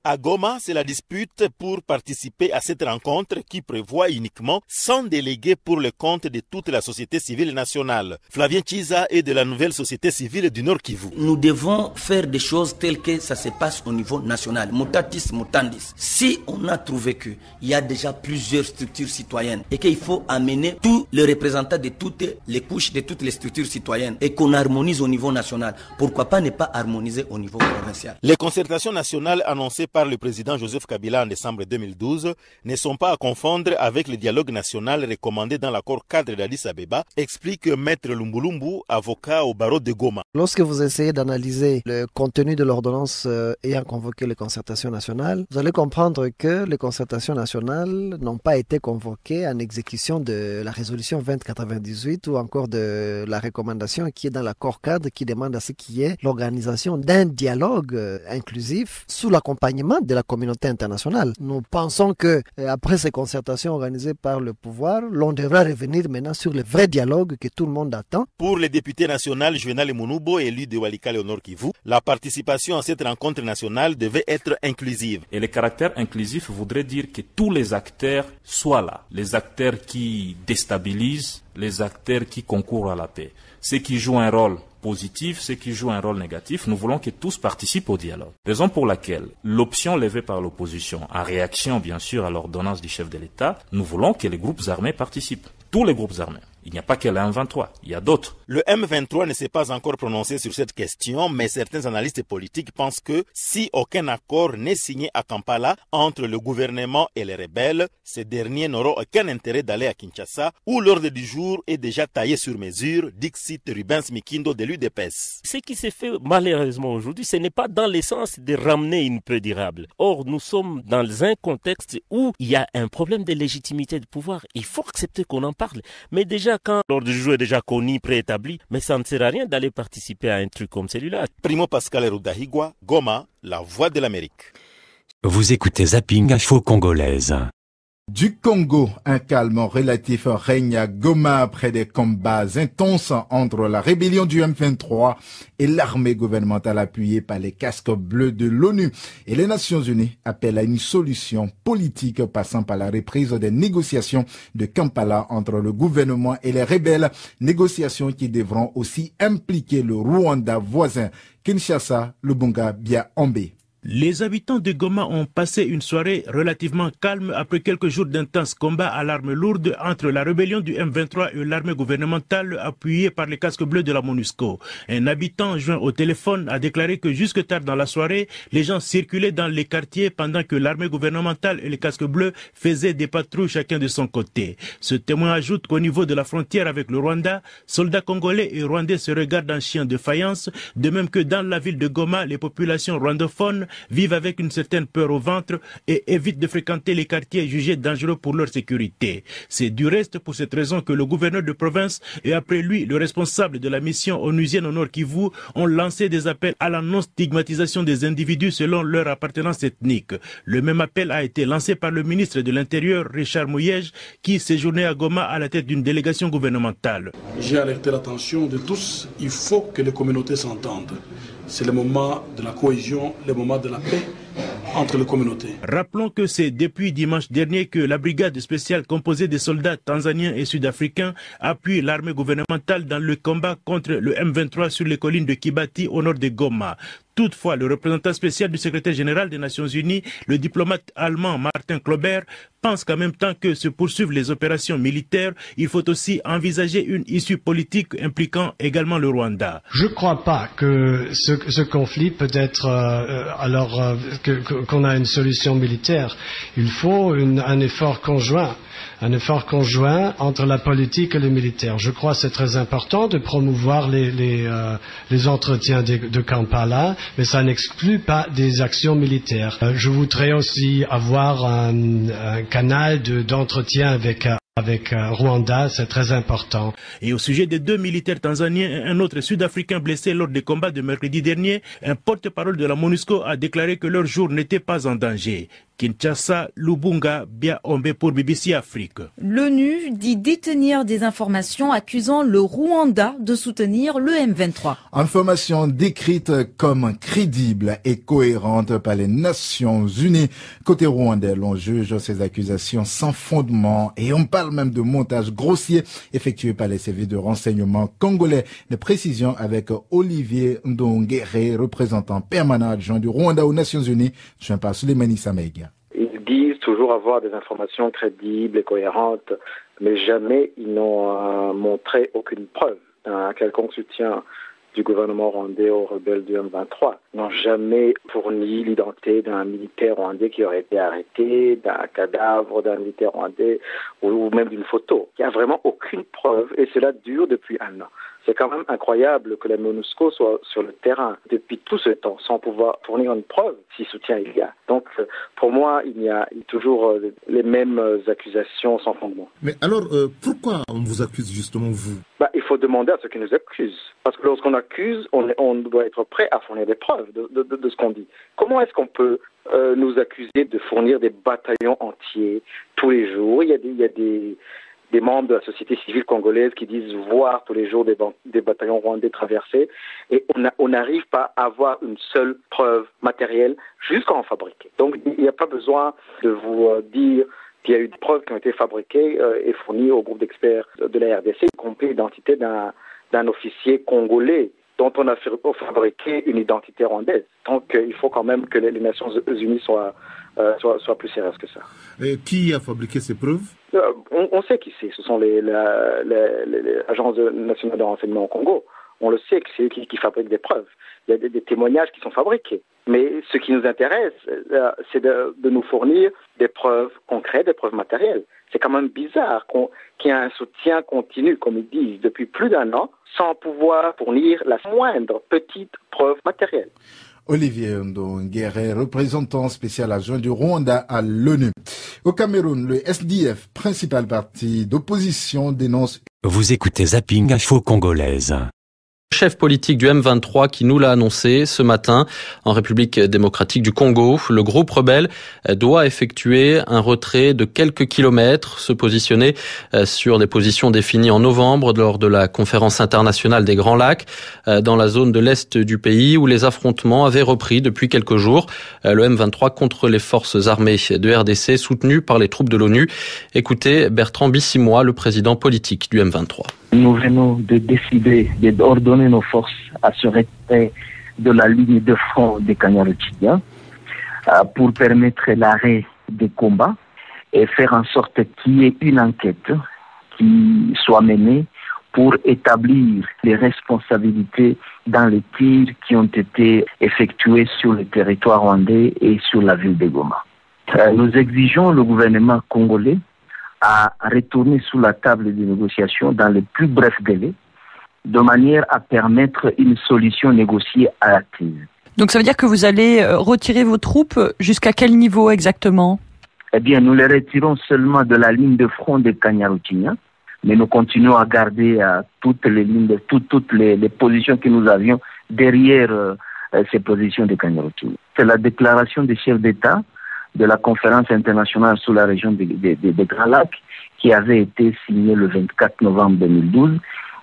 À Goma, c'est la dispute pour participer à cette rencontre qui prévoit uniquement 100 délégués pour le compte de toute la société civile nationale. Flavien Chiza est de la nouvelle société civile du Nord Kivu. Nous devons faire des choses telles que ça se passe au niveau national. Mutatis mutandis. Si on a trouvé qu'il y a déjà plusieurs structures citoyennes et qu'il faut amener tous les représentants de toutes les couches de toutes les structures citoyennes et qu'on harmonise au niveau national, pourquoi pas ne pas harmoniser au niveau provincial? Les concertations nationales annoncées par le président Joseph Kabila en décembre 2012 ne sont pas à confondre avec le dialogue national recommandé dans l'accord cadre d'Addis Abeba, explique Maître Lumbulumbu, avocat au barreau de Goma. Lorsque vous essayez d'analyser le contenu de l'ordonnance ayant convoqué les concertations nationales, vous allez comprendre que les concertations nationales n'ont pas été convoquées en exécution de la résolution 2098 ou encore de la recommandation qui est dans l'accord cadre qui demande à ce qu'il y ait l'organisation d'un dialogue inclusif sous l'accompagnement l'accompagnement de la communauté internationale. Nous pensons que après ces concertations organisées par le pouvoir, l'on devra revenir maintenant sur le vrai dialogue que tout le monde attend. Pour le député national Juvenal Mounoubo, élu de Walikale au Nord Kivu, la participation à cette rencontre nationale devait être inclusive. Et le caractère inclusif voudrait dire que tous les acteurs soient là. Les acteurs qui déstabilisent, les acteurs qui concourent à la paix. Ceux qui jouent un rôle positif, ceux qui jouent un rôle négatif, nous voulons que tous participent au dialogue. Raison pour laquelle l'option levée par l'opposition, en réaction bien sûr à l'ordonnance du chef de l'État, nous voulons que les groupes armés participent. Tous les groupes armés. Il n'y a pas que le M23, il y a d'autres. Le M23 ne s'est pas encore prononcé sur cette question, mais certains analystes politiques pensent que si aucun accord n'est signé à Kampala entre le gouvernement et les rebelles, ces derniers n'auront aucun intérêt d'aller à Kinshasa, où l'ordre du jour est déjà taillé sur mesure, dixit Rubens Mikindo de l'UDPS. Ce qui s'est fait malheureusement aujourd'hui, ce n'est pas dans l'essence de ramener une paix durable. Or, nous sommes dans un contexte où il y a un problème de légitimité de pouvoir. Il faut accepter qu'on en parle. Mais déjà, quand l'ordre du jour est déjà connu, préétabli, mais ça ne sert à rien d'aller participer à un truc comme celui-là. Primo Pascal Rudahigwa, Goma, la voix de l'Amérique. Vous écoutez Zapping Info Congolaise. Du Congo, un calme relatif règne à Goma après des combats intenses entre la rébellion du M23 et l'armée gouvernementale appuyée par les casques bleus de l'ONU. Et les Nations Unies appellent à une solution politique passant par la reprise des négociations de Kampala entre le gouvernement et les rebelles, négociations qui devront aussi impliquer le Rwanda voisin, Kinshasa, Lubunga, Bya-Ombe. Les habitants de Goma ont passé une soirée relativement calme après quelques jours d'intenses combats à l'arme lourde entre la rébellion du M23 et l'armée gouvernementale appuyée par les casques bleus de la MONUSCO. Un habitant joint au téléphone a déclaré que jusque tard dans la soirée, les gens circulaient dans les quartiers pendant que l'armée gouvernementale et les casques bleus faisaient des patrouilles chacun de son côté. Ce témoin ajoute qu'au niveau de la frontière avec le Rwanda, soldats congolais et rwandais se regardent en chien de faïence, de même que dans la ville de Goma, les populations rwandophones vivent avec une certaine peur au ventre et évitent de fréquenter les quartiers jugés dangereux pour leur sécurité. C'est du reste pour cette raison que le gouverneur de province et après lui le responsable de la mission onusienne au Nord Kivu ont lancé des appels à la non-stigmatisation des individus selon leur appartenance ethnique. Le même appel a été lancé par le ministre de l'Intérieur, Richard Mouyej, qui séjournait à Goma à la tête d'une délégation gouvernementale. J'ai alerté l'attention de tous, il faut que les communautés s'entendent. C'est le moment de la cohésion, le moment de la paix entre les communautés. Rappelons que c'est depuis dimanche dernier que la brigade spéciale composée de soldats tanzaniens et sud-africains appuie l'armée gouvernementale dans le combat contre le M23 sur les collines de Kibati au nord de Goma. Toutefois, le représentant spécial du secrétaire général des Nations Unies, le diplomate allemand Martin Klober, pense qu'en même temps que se poursuivent les opérations militaires, il faut aussi envisager une issue politique impliquant également le Rwanda. Je ne crois pas que ce conflit peut être qu'on a une solution militaire. Il faut un effort conjoint. Un effort conjoint entre la politique et le militaire. Je crois que c'est très important de promouvoir les entretiens de Kampala, mais ça n'exclut pas des actions militaires. Je voudrais aussi avoir un canal d'entretien avec Rwanda, c'est très important. Et au sujet des 2 militaires tanzaniens et un autre sud-africain blessé lors des combats de mercredi dernier, un porte-parole de la MONUSCO a déclaré que leur jour n'était pas en danger. Kinshasa, Lubunga, Bya-Ombe pour BBC Afrique. L'ONU dit détenir des informations accusant le Rwanda de soutenir le M23. Informations décrites comme crédibles et cohérentes par les Nations Unies. Côté rwandais, l'on juge ces accusations sans fondement et on parle même de montage grossier effectué par les services de renseignement congolais. Des précisions avec Olivier Ndongere, représentant permanent adjoint du Rwanda aux Nations Unies, joint par Souleymani Samega. Ils disent toujours avoir des informations crédibles et cohérentes, mais jamais ils n'ont montré aucune preuve d'un quelconque soutien du gouvernement rwandais aux rebelles du M23. Ils n'ont jamais fourni l'identité d'un militaire rwandais qui aurait été arrêté, d'un cadavre d'un militaire rwandais ou même d'une photo. Il n'y a vraiment aucune preuve et cela dure depuis un an. C'est quand même incroyable que la MONUSCO soit sur le terrain depuis tout ce temps sans pouvoir fournir une preuve si soutien il y a. Donc pour moi, il y a toujours les mêmes accusations sans fondement. Mais alors, pourquoi on vous accuse justement, vous? Il faut demander à ceux qui nous accusent. Parce que lorsqu'on accuse, on doit être prêt à fournir des preuves de ce qu'on dit. Comment est-ce qu'on peut nous accuser de fournir des bataillons entiers tous les jours? Il y a des membres de la société civile congolaise qui disent voir tous les jours des bataillons rwandais traverser, et on n'arrive pas à avoir une seule preuve matérielle jusqu'à en fabriquer. Donc il n'y a pas besoin de vous dire qu'il y a eu des preuves qui ont été fabriquées et fournies au groupe d'experts de la RDC, y compris l'identité d'un officier congolais dont on a fabriqué une identité rwandaise. Donc il faut quand même que les Nations Unies soient plus sérieuses que ça. Et qui a fabriqué ces preuves? On sait qui c'est. Ce sont les agences nationales de renseignement au Congo. On le sait que c'est eux qui fabriquent des preuves. Il y a des témoignages qui sont fabriqués. Mais ce qui nous intéresse, c'est de nous fournir des preuves concrètes, des preuves matérielles. C'est quand même bizarre qu'il y ait un soutien continu, comme ils disent, depuis plus d'1 an, sans pouvoir fournir la moindre petite preuve matérielle. Olivier Ndongere, représentant spécial adjoint du Rwanda à l'ONU. Au Cameroun, le SDF, principal parti d'opposition, dénonce... Vous écoutez Zapping Info Congolaise. Chef politique du M23 qui nous l'a annoncé ce matin en République démocratique du Congo. Le groupe rebelle doit effectuer un retrait de quelques kilomètres, se positionner sur des positions définies en novembre lors de la conférence internationale des Grands Lacs dans la zone de l'Est du pays où les affrontements avaient repris depuis quelques jours. Le M23 contre les forces armées de RDC soutenues par les troupes de l'ONU. Écoutez Bertrand Bissimois, le président politique du M23. Nous venons de décider d'ordonner nos forces à se retirer de la ligne de front des Kanyaruchiga pour permettre l'arrêt des combats et faire en sorte qu'il y ait une enquête qui soit menée pour établir les responsabilités dans les tirs qui ont été effectués sur le territoire rwandais et sur la ville de Goma. Nous exigeons le gouvernement congolais à retourner sous la table des négociations dans les plus brefs délais, de manière à permettre une solution négociée à la crise. Donc ça veut dire que vous allez retirer vos troupes jusqu'à quel niveau exactement? Eh bien, nous les retirons seulement de la ligne de front de Kanyaruchinya, mais nous continuons à garder toutes les lignes, toutes les positions que nous avions derrière ces positions de Kanyaruchinya. C'est la déclaration des chefs d'État de la conférence internationale sur la région des Grands Lacs qui avait été signée le 24 novembre 2012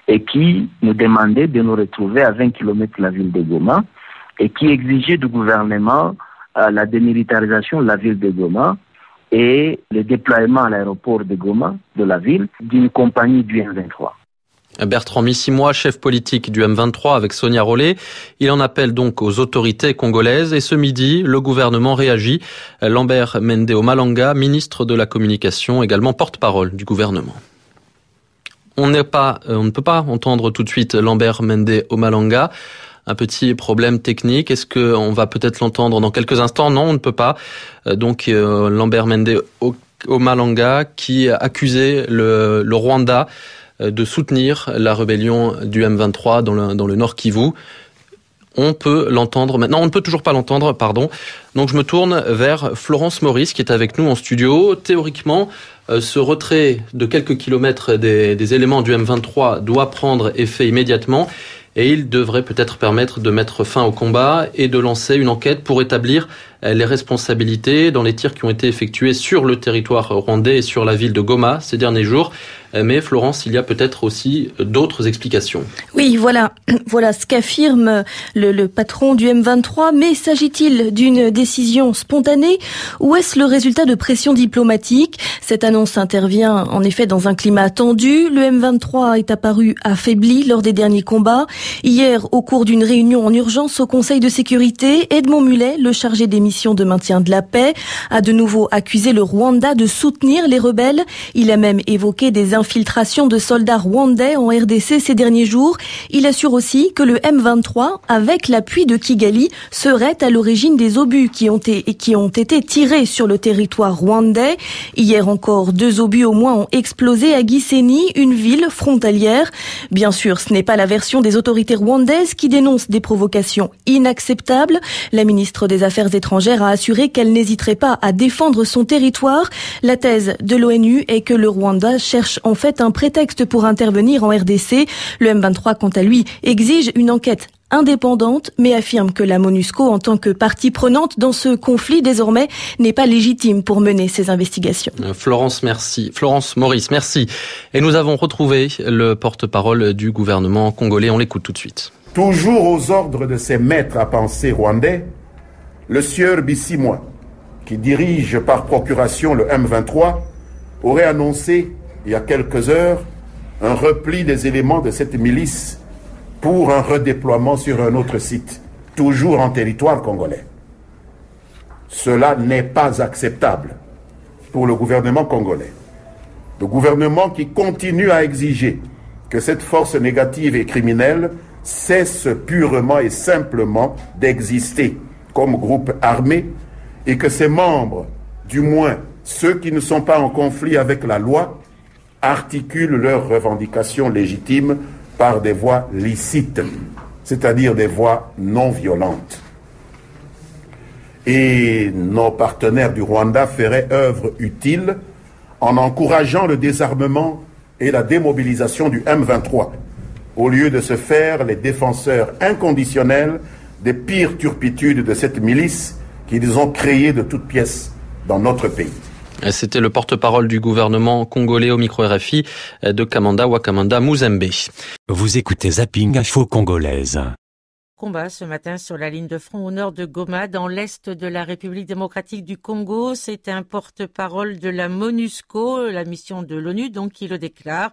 et qui nous demandait de nous retrouver à 20 km de la ville de Goma et qui exigeait du gouvernement la démilitarisation de la ville de Goma et le déploiement à l'aéroport de Goma, de la ville, d'une compagnie du M23. Bertrand Bissimois, chef politique du M23 avec Sonia Rollet. Il en appelle donc aux autorités congolaises et ce midi, le gouvernement réagit. Lambert Mende Omalanga, ministre de la Communication, également porte-parole du gouvernement. On ne peut pas entendre tout de suite Lambert Mende Omalanga. Un petit problème technique. Est-ce qu'on va peut-être l'entendre dans quelques instants? Non, on ne peut pas. Donc Lambert Mende Omalanga qui accusait le Rwanda de soutenir la rébellion du M23 dans le Nord Kivu. On peut l'entendre maintenant. On ne peut toujours pas l'entendre, pardon. Donc je me tourne vers Florence Maurice qui est avec nous en studio. Théoriquement, ce retrait de quelques kilomètres des éléments du M23 doit prendre effet immédiatement et il devrait peut-être permettre de mettre fin au combat et de lancer une enquête pour établir les responsabilités dans les tirs qui ont été effectués sur le territoire rwandais et sur la ville de Goma ces derniers jours. Mais Florence, il y a peut-être aussi d'autres explications. Oui, voilà ce qu'affirme le patron du M23. Mais s'agit-il d'une décision spontanée ou est-ce le résultat de pression diplomatique? Cette annonce intervient en effet dans un climat tendu. Le M23 est apparu affaibli lors des derniers combats. Hier, au cours d'une réunion en urgence au Conseil de sécurité, Edmond Mulet, le chargé des missions de maintien de la paix, a de nouveau accusé le Rwanda de soutenir les rebelles. Il a même évoqué des infiltrations d'infiltration de soldats rwandais en RDC ces derniers jours. Il assure aussi que le M23, avec l'appui de Kigali, serait à l'origine des obus qui ont été tirés sur le territoire rwandais. Hier encore, 2 obus au moins ont explosé à Gisenyi, une ville frontalière. Bien sûr, ce n'est pas la version des autorités rwandaises qui dénoncent des provocations inacceptables. La ministre des Affaires étrangères a assuré qu'elle n'hésiterait pas à défendre son territoire. La thèse de l'ONU est que le Rwanda cherche en fait un prétexte pour intervenir en RDC. Le M23, quant à lui, exige une enquête indépendante, mais affirme que la MONUSCO, en tant que partie prenante dans ce conflit désormais, n'est pas légitime pour mener ces investigations. Florence Maurice, merci. Et nous avons retrouvé le porte-parole du gouvernement congolais. On l'écoute tout de suite. Toujours aux ordres de ses maîtres à penser rwandais, le sieur Bissimwa, qui dirige par procuration le M23, aurait annoncé, il y a quelques heures, un repli des éléments de cette milice pour un redéploiement sur un autre site, toujours en territoire congolais. Cela n'est pas acceptable pour le gouvernement congolais. Le gouvernement qui continue à exiger que cette force négative et criminelle cesse purement et simplement d'exister comme groupe armé et que ses membres, du moins ceux qui ne sont pas en conflit avec la loi, articulent leurs revendications légitimes par des voies licites, c'est-à-dire des voies non violentes. Et nos partenaires du Rwanda feraient œuvre utile en encourageant le désarmement et la démobilisation du M23, au lieu de se faire les défenseurs inconditionnels des pires turpitudes de cette milice qu'ils ont créée de toutes pièces dans notre pays. C'était le porte-parole du gouvernement congolais au micro RFI de Kamanda Wakamanda Muzembe. Vous écoutez Zapping Info Congolaise. Combat ce matin sur la ligne de front au nord de Goma, dans l'est de la République démocratique du Congo. C'est un porte-parole de la MONUSCO, la mission de l'ONU, donc, qui le déclare.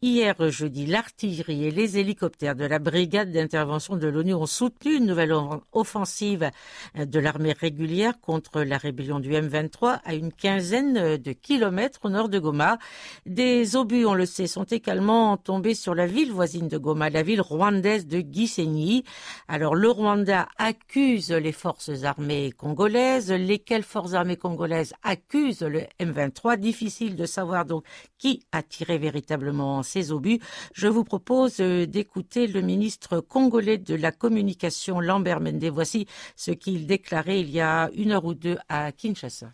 Hier jeudi, l'artillerie et les hélicoptères de la brigade d'intervention de l'ONU ont soutenu une nouvelle offensive de l'armée régulière contre la rébellion du M23 à une quinzaine de kilomètres au nord de Goma. Des obus, on le sait, sont également tombés sur la ville voisine de Goma, la ville rwandaise de Gisenyi. Alors, le Rwanda accuse les forces armées congolaises. Lesquelles forces armées congolaises accusent le M23? Difficile de savoir donc qui a tiré véritablement ces obus. Je vous propose d'écouter le ministre congolais de la communication, Lambert Mende. Voici ce qu'il déclarait il y a 1 heure ou 2 à Kinshasa.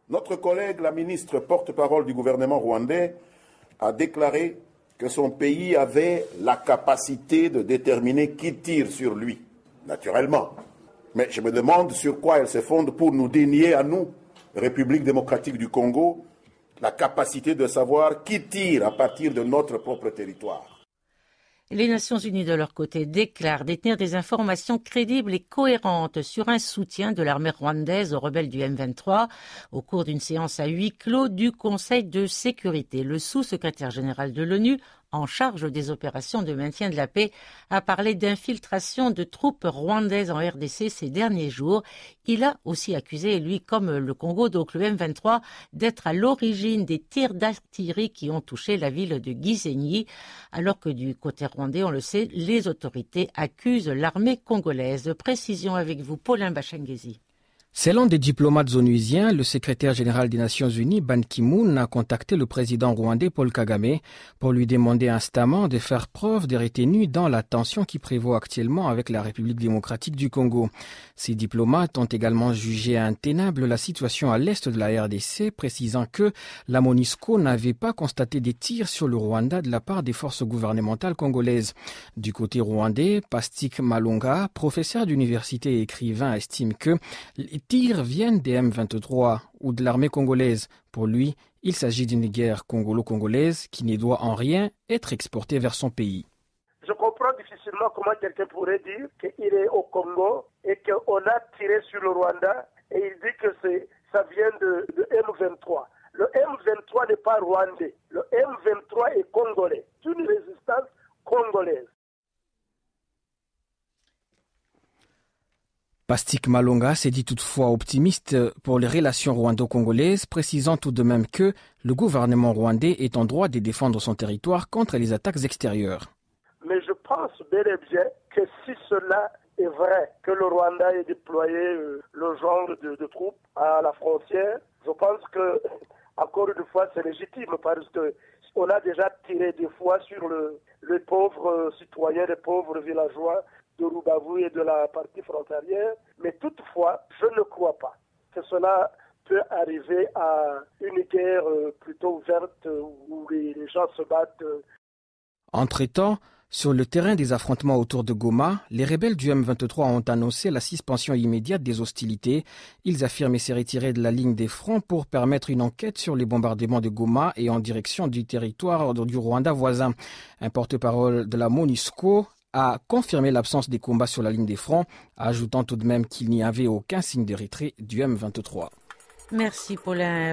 Notre collègue, la ministre porte-parole du gouvernement rwandais, a déclaré que son pays avait la capacité de déterminer qui tire sur lui, naturellement. Mais je me demande sur quoi elle se fonde pour nous dénier à nous, République démocratique du Congo, la capacité de savoir qui tire à partir de notre propre territoire. Les Nations Unies, de leur côté, déclarent détenir des informations crédibles et cohérentes sur un soutien de l'armée rwandaise aux rebelles du M23 au cours d'une séance à huis clos du Conseil de sécurité. Le sous-secrétaire général de l'ONU, en charge des opérations de maintien de la paix, a parlé d'infiltration de troupes rwandaises en RDC ces derniers jours. Il a aussi accusé, lui comme le Congo, donc le M23, d'être à l'origine des tirs d'artillerie qui ont touché la ville de Gisenyi, alors que du côté rwandais, on le sait, les autorités accusent l'armée congolaise. Précision avec vous, Paulin Bachangezi. Selon des diplomates onusiens, le secrétaire général des Nations Unies, Ban Ki-moon, a contacté le président rwandais Paul Kagame pour lui demander instamment de faire preuve de retenue dans la tension qui prévaut actuellement avec la République démocratique du Congo. Ces diplomates ont également jugé intenable la situation à l'est de la RDC, précisant que la MONUSCO n'avait pas constaté des tirs sur le Rwanda de la part des forces gouvernementales congolaises. Du côté rwandais, Pastik Malonga, professeur d'université et écrivain, estime que les tirs viennent des M23 ou de l'armée congolaise. Pour lui, il s'agit d'une guerre congolo-congolaise qui ne doit en rien être exportée vers son pays. Je comprends difficilement comment quelqu'un pourrait dire qu'il est au Congo et qu'on a tiré sur le Rwanda et il dit que ça vient de M23. Le M23 n'est pas rwandais. Le M23 est congolais. C'est une résistance congolaise. Pastic Malonga s'est dit toutefois optimiste pour les relations rwando-congolaises, précisant tout de même que le gouvernement rwandais est en droit de défendre son territoire contre les attaques extérieures. Mais je pense bel et bien que si cela est vrai, que le Rwanda ait déployé le genre de troupes à la frontière, je pense que, encore une fois, c'est légitime parce que on a déjà tiré des fois sur les pauvres citoyens, les pauvres villageois de Rubavu et de la partie frontalière, mais toutefois, je ne crois pas que cela peut arriver à une guerre plutôt ouverte où les gens se battent. Entre-temps, sur le terrain des affrontements autour de Goma, les rebelles du M23 ont annoncé la suspension immédiate des hostilités. Ils affirment se retirer de la ligne des fronts pour permettre une enquête sur les bombardements de Goma et en direction du territoire du Rwanda voisin. Un porte-parole de la MONUSCO a confirmé l'absence des combats sur la ligne des fronts, ajoutant tout de même qu'il n'y avait aucun signe de retrait du M23. Merci Paulin.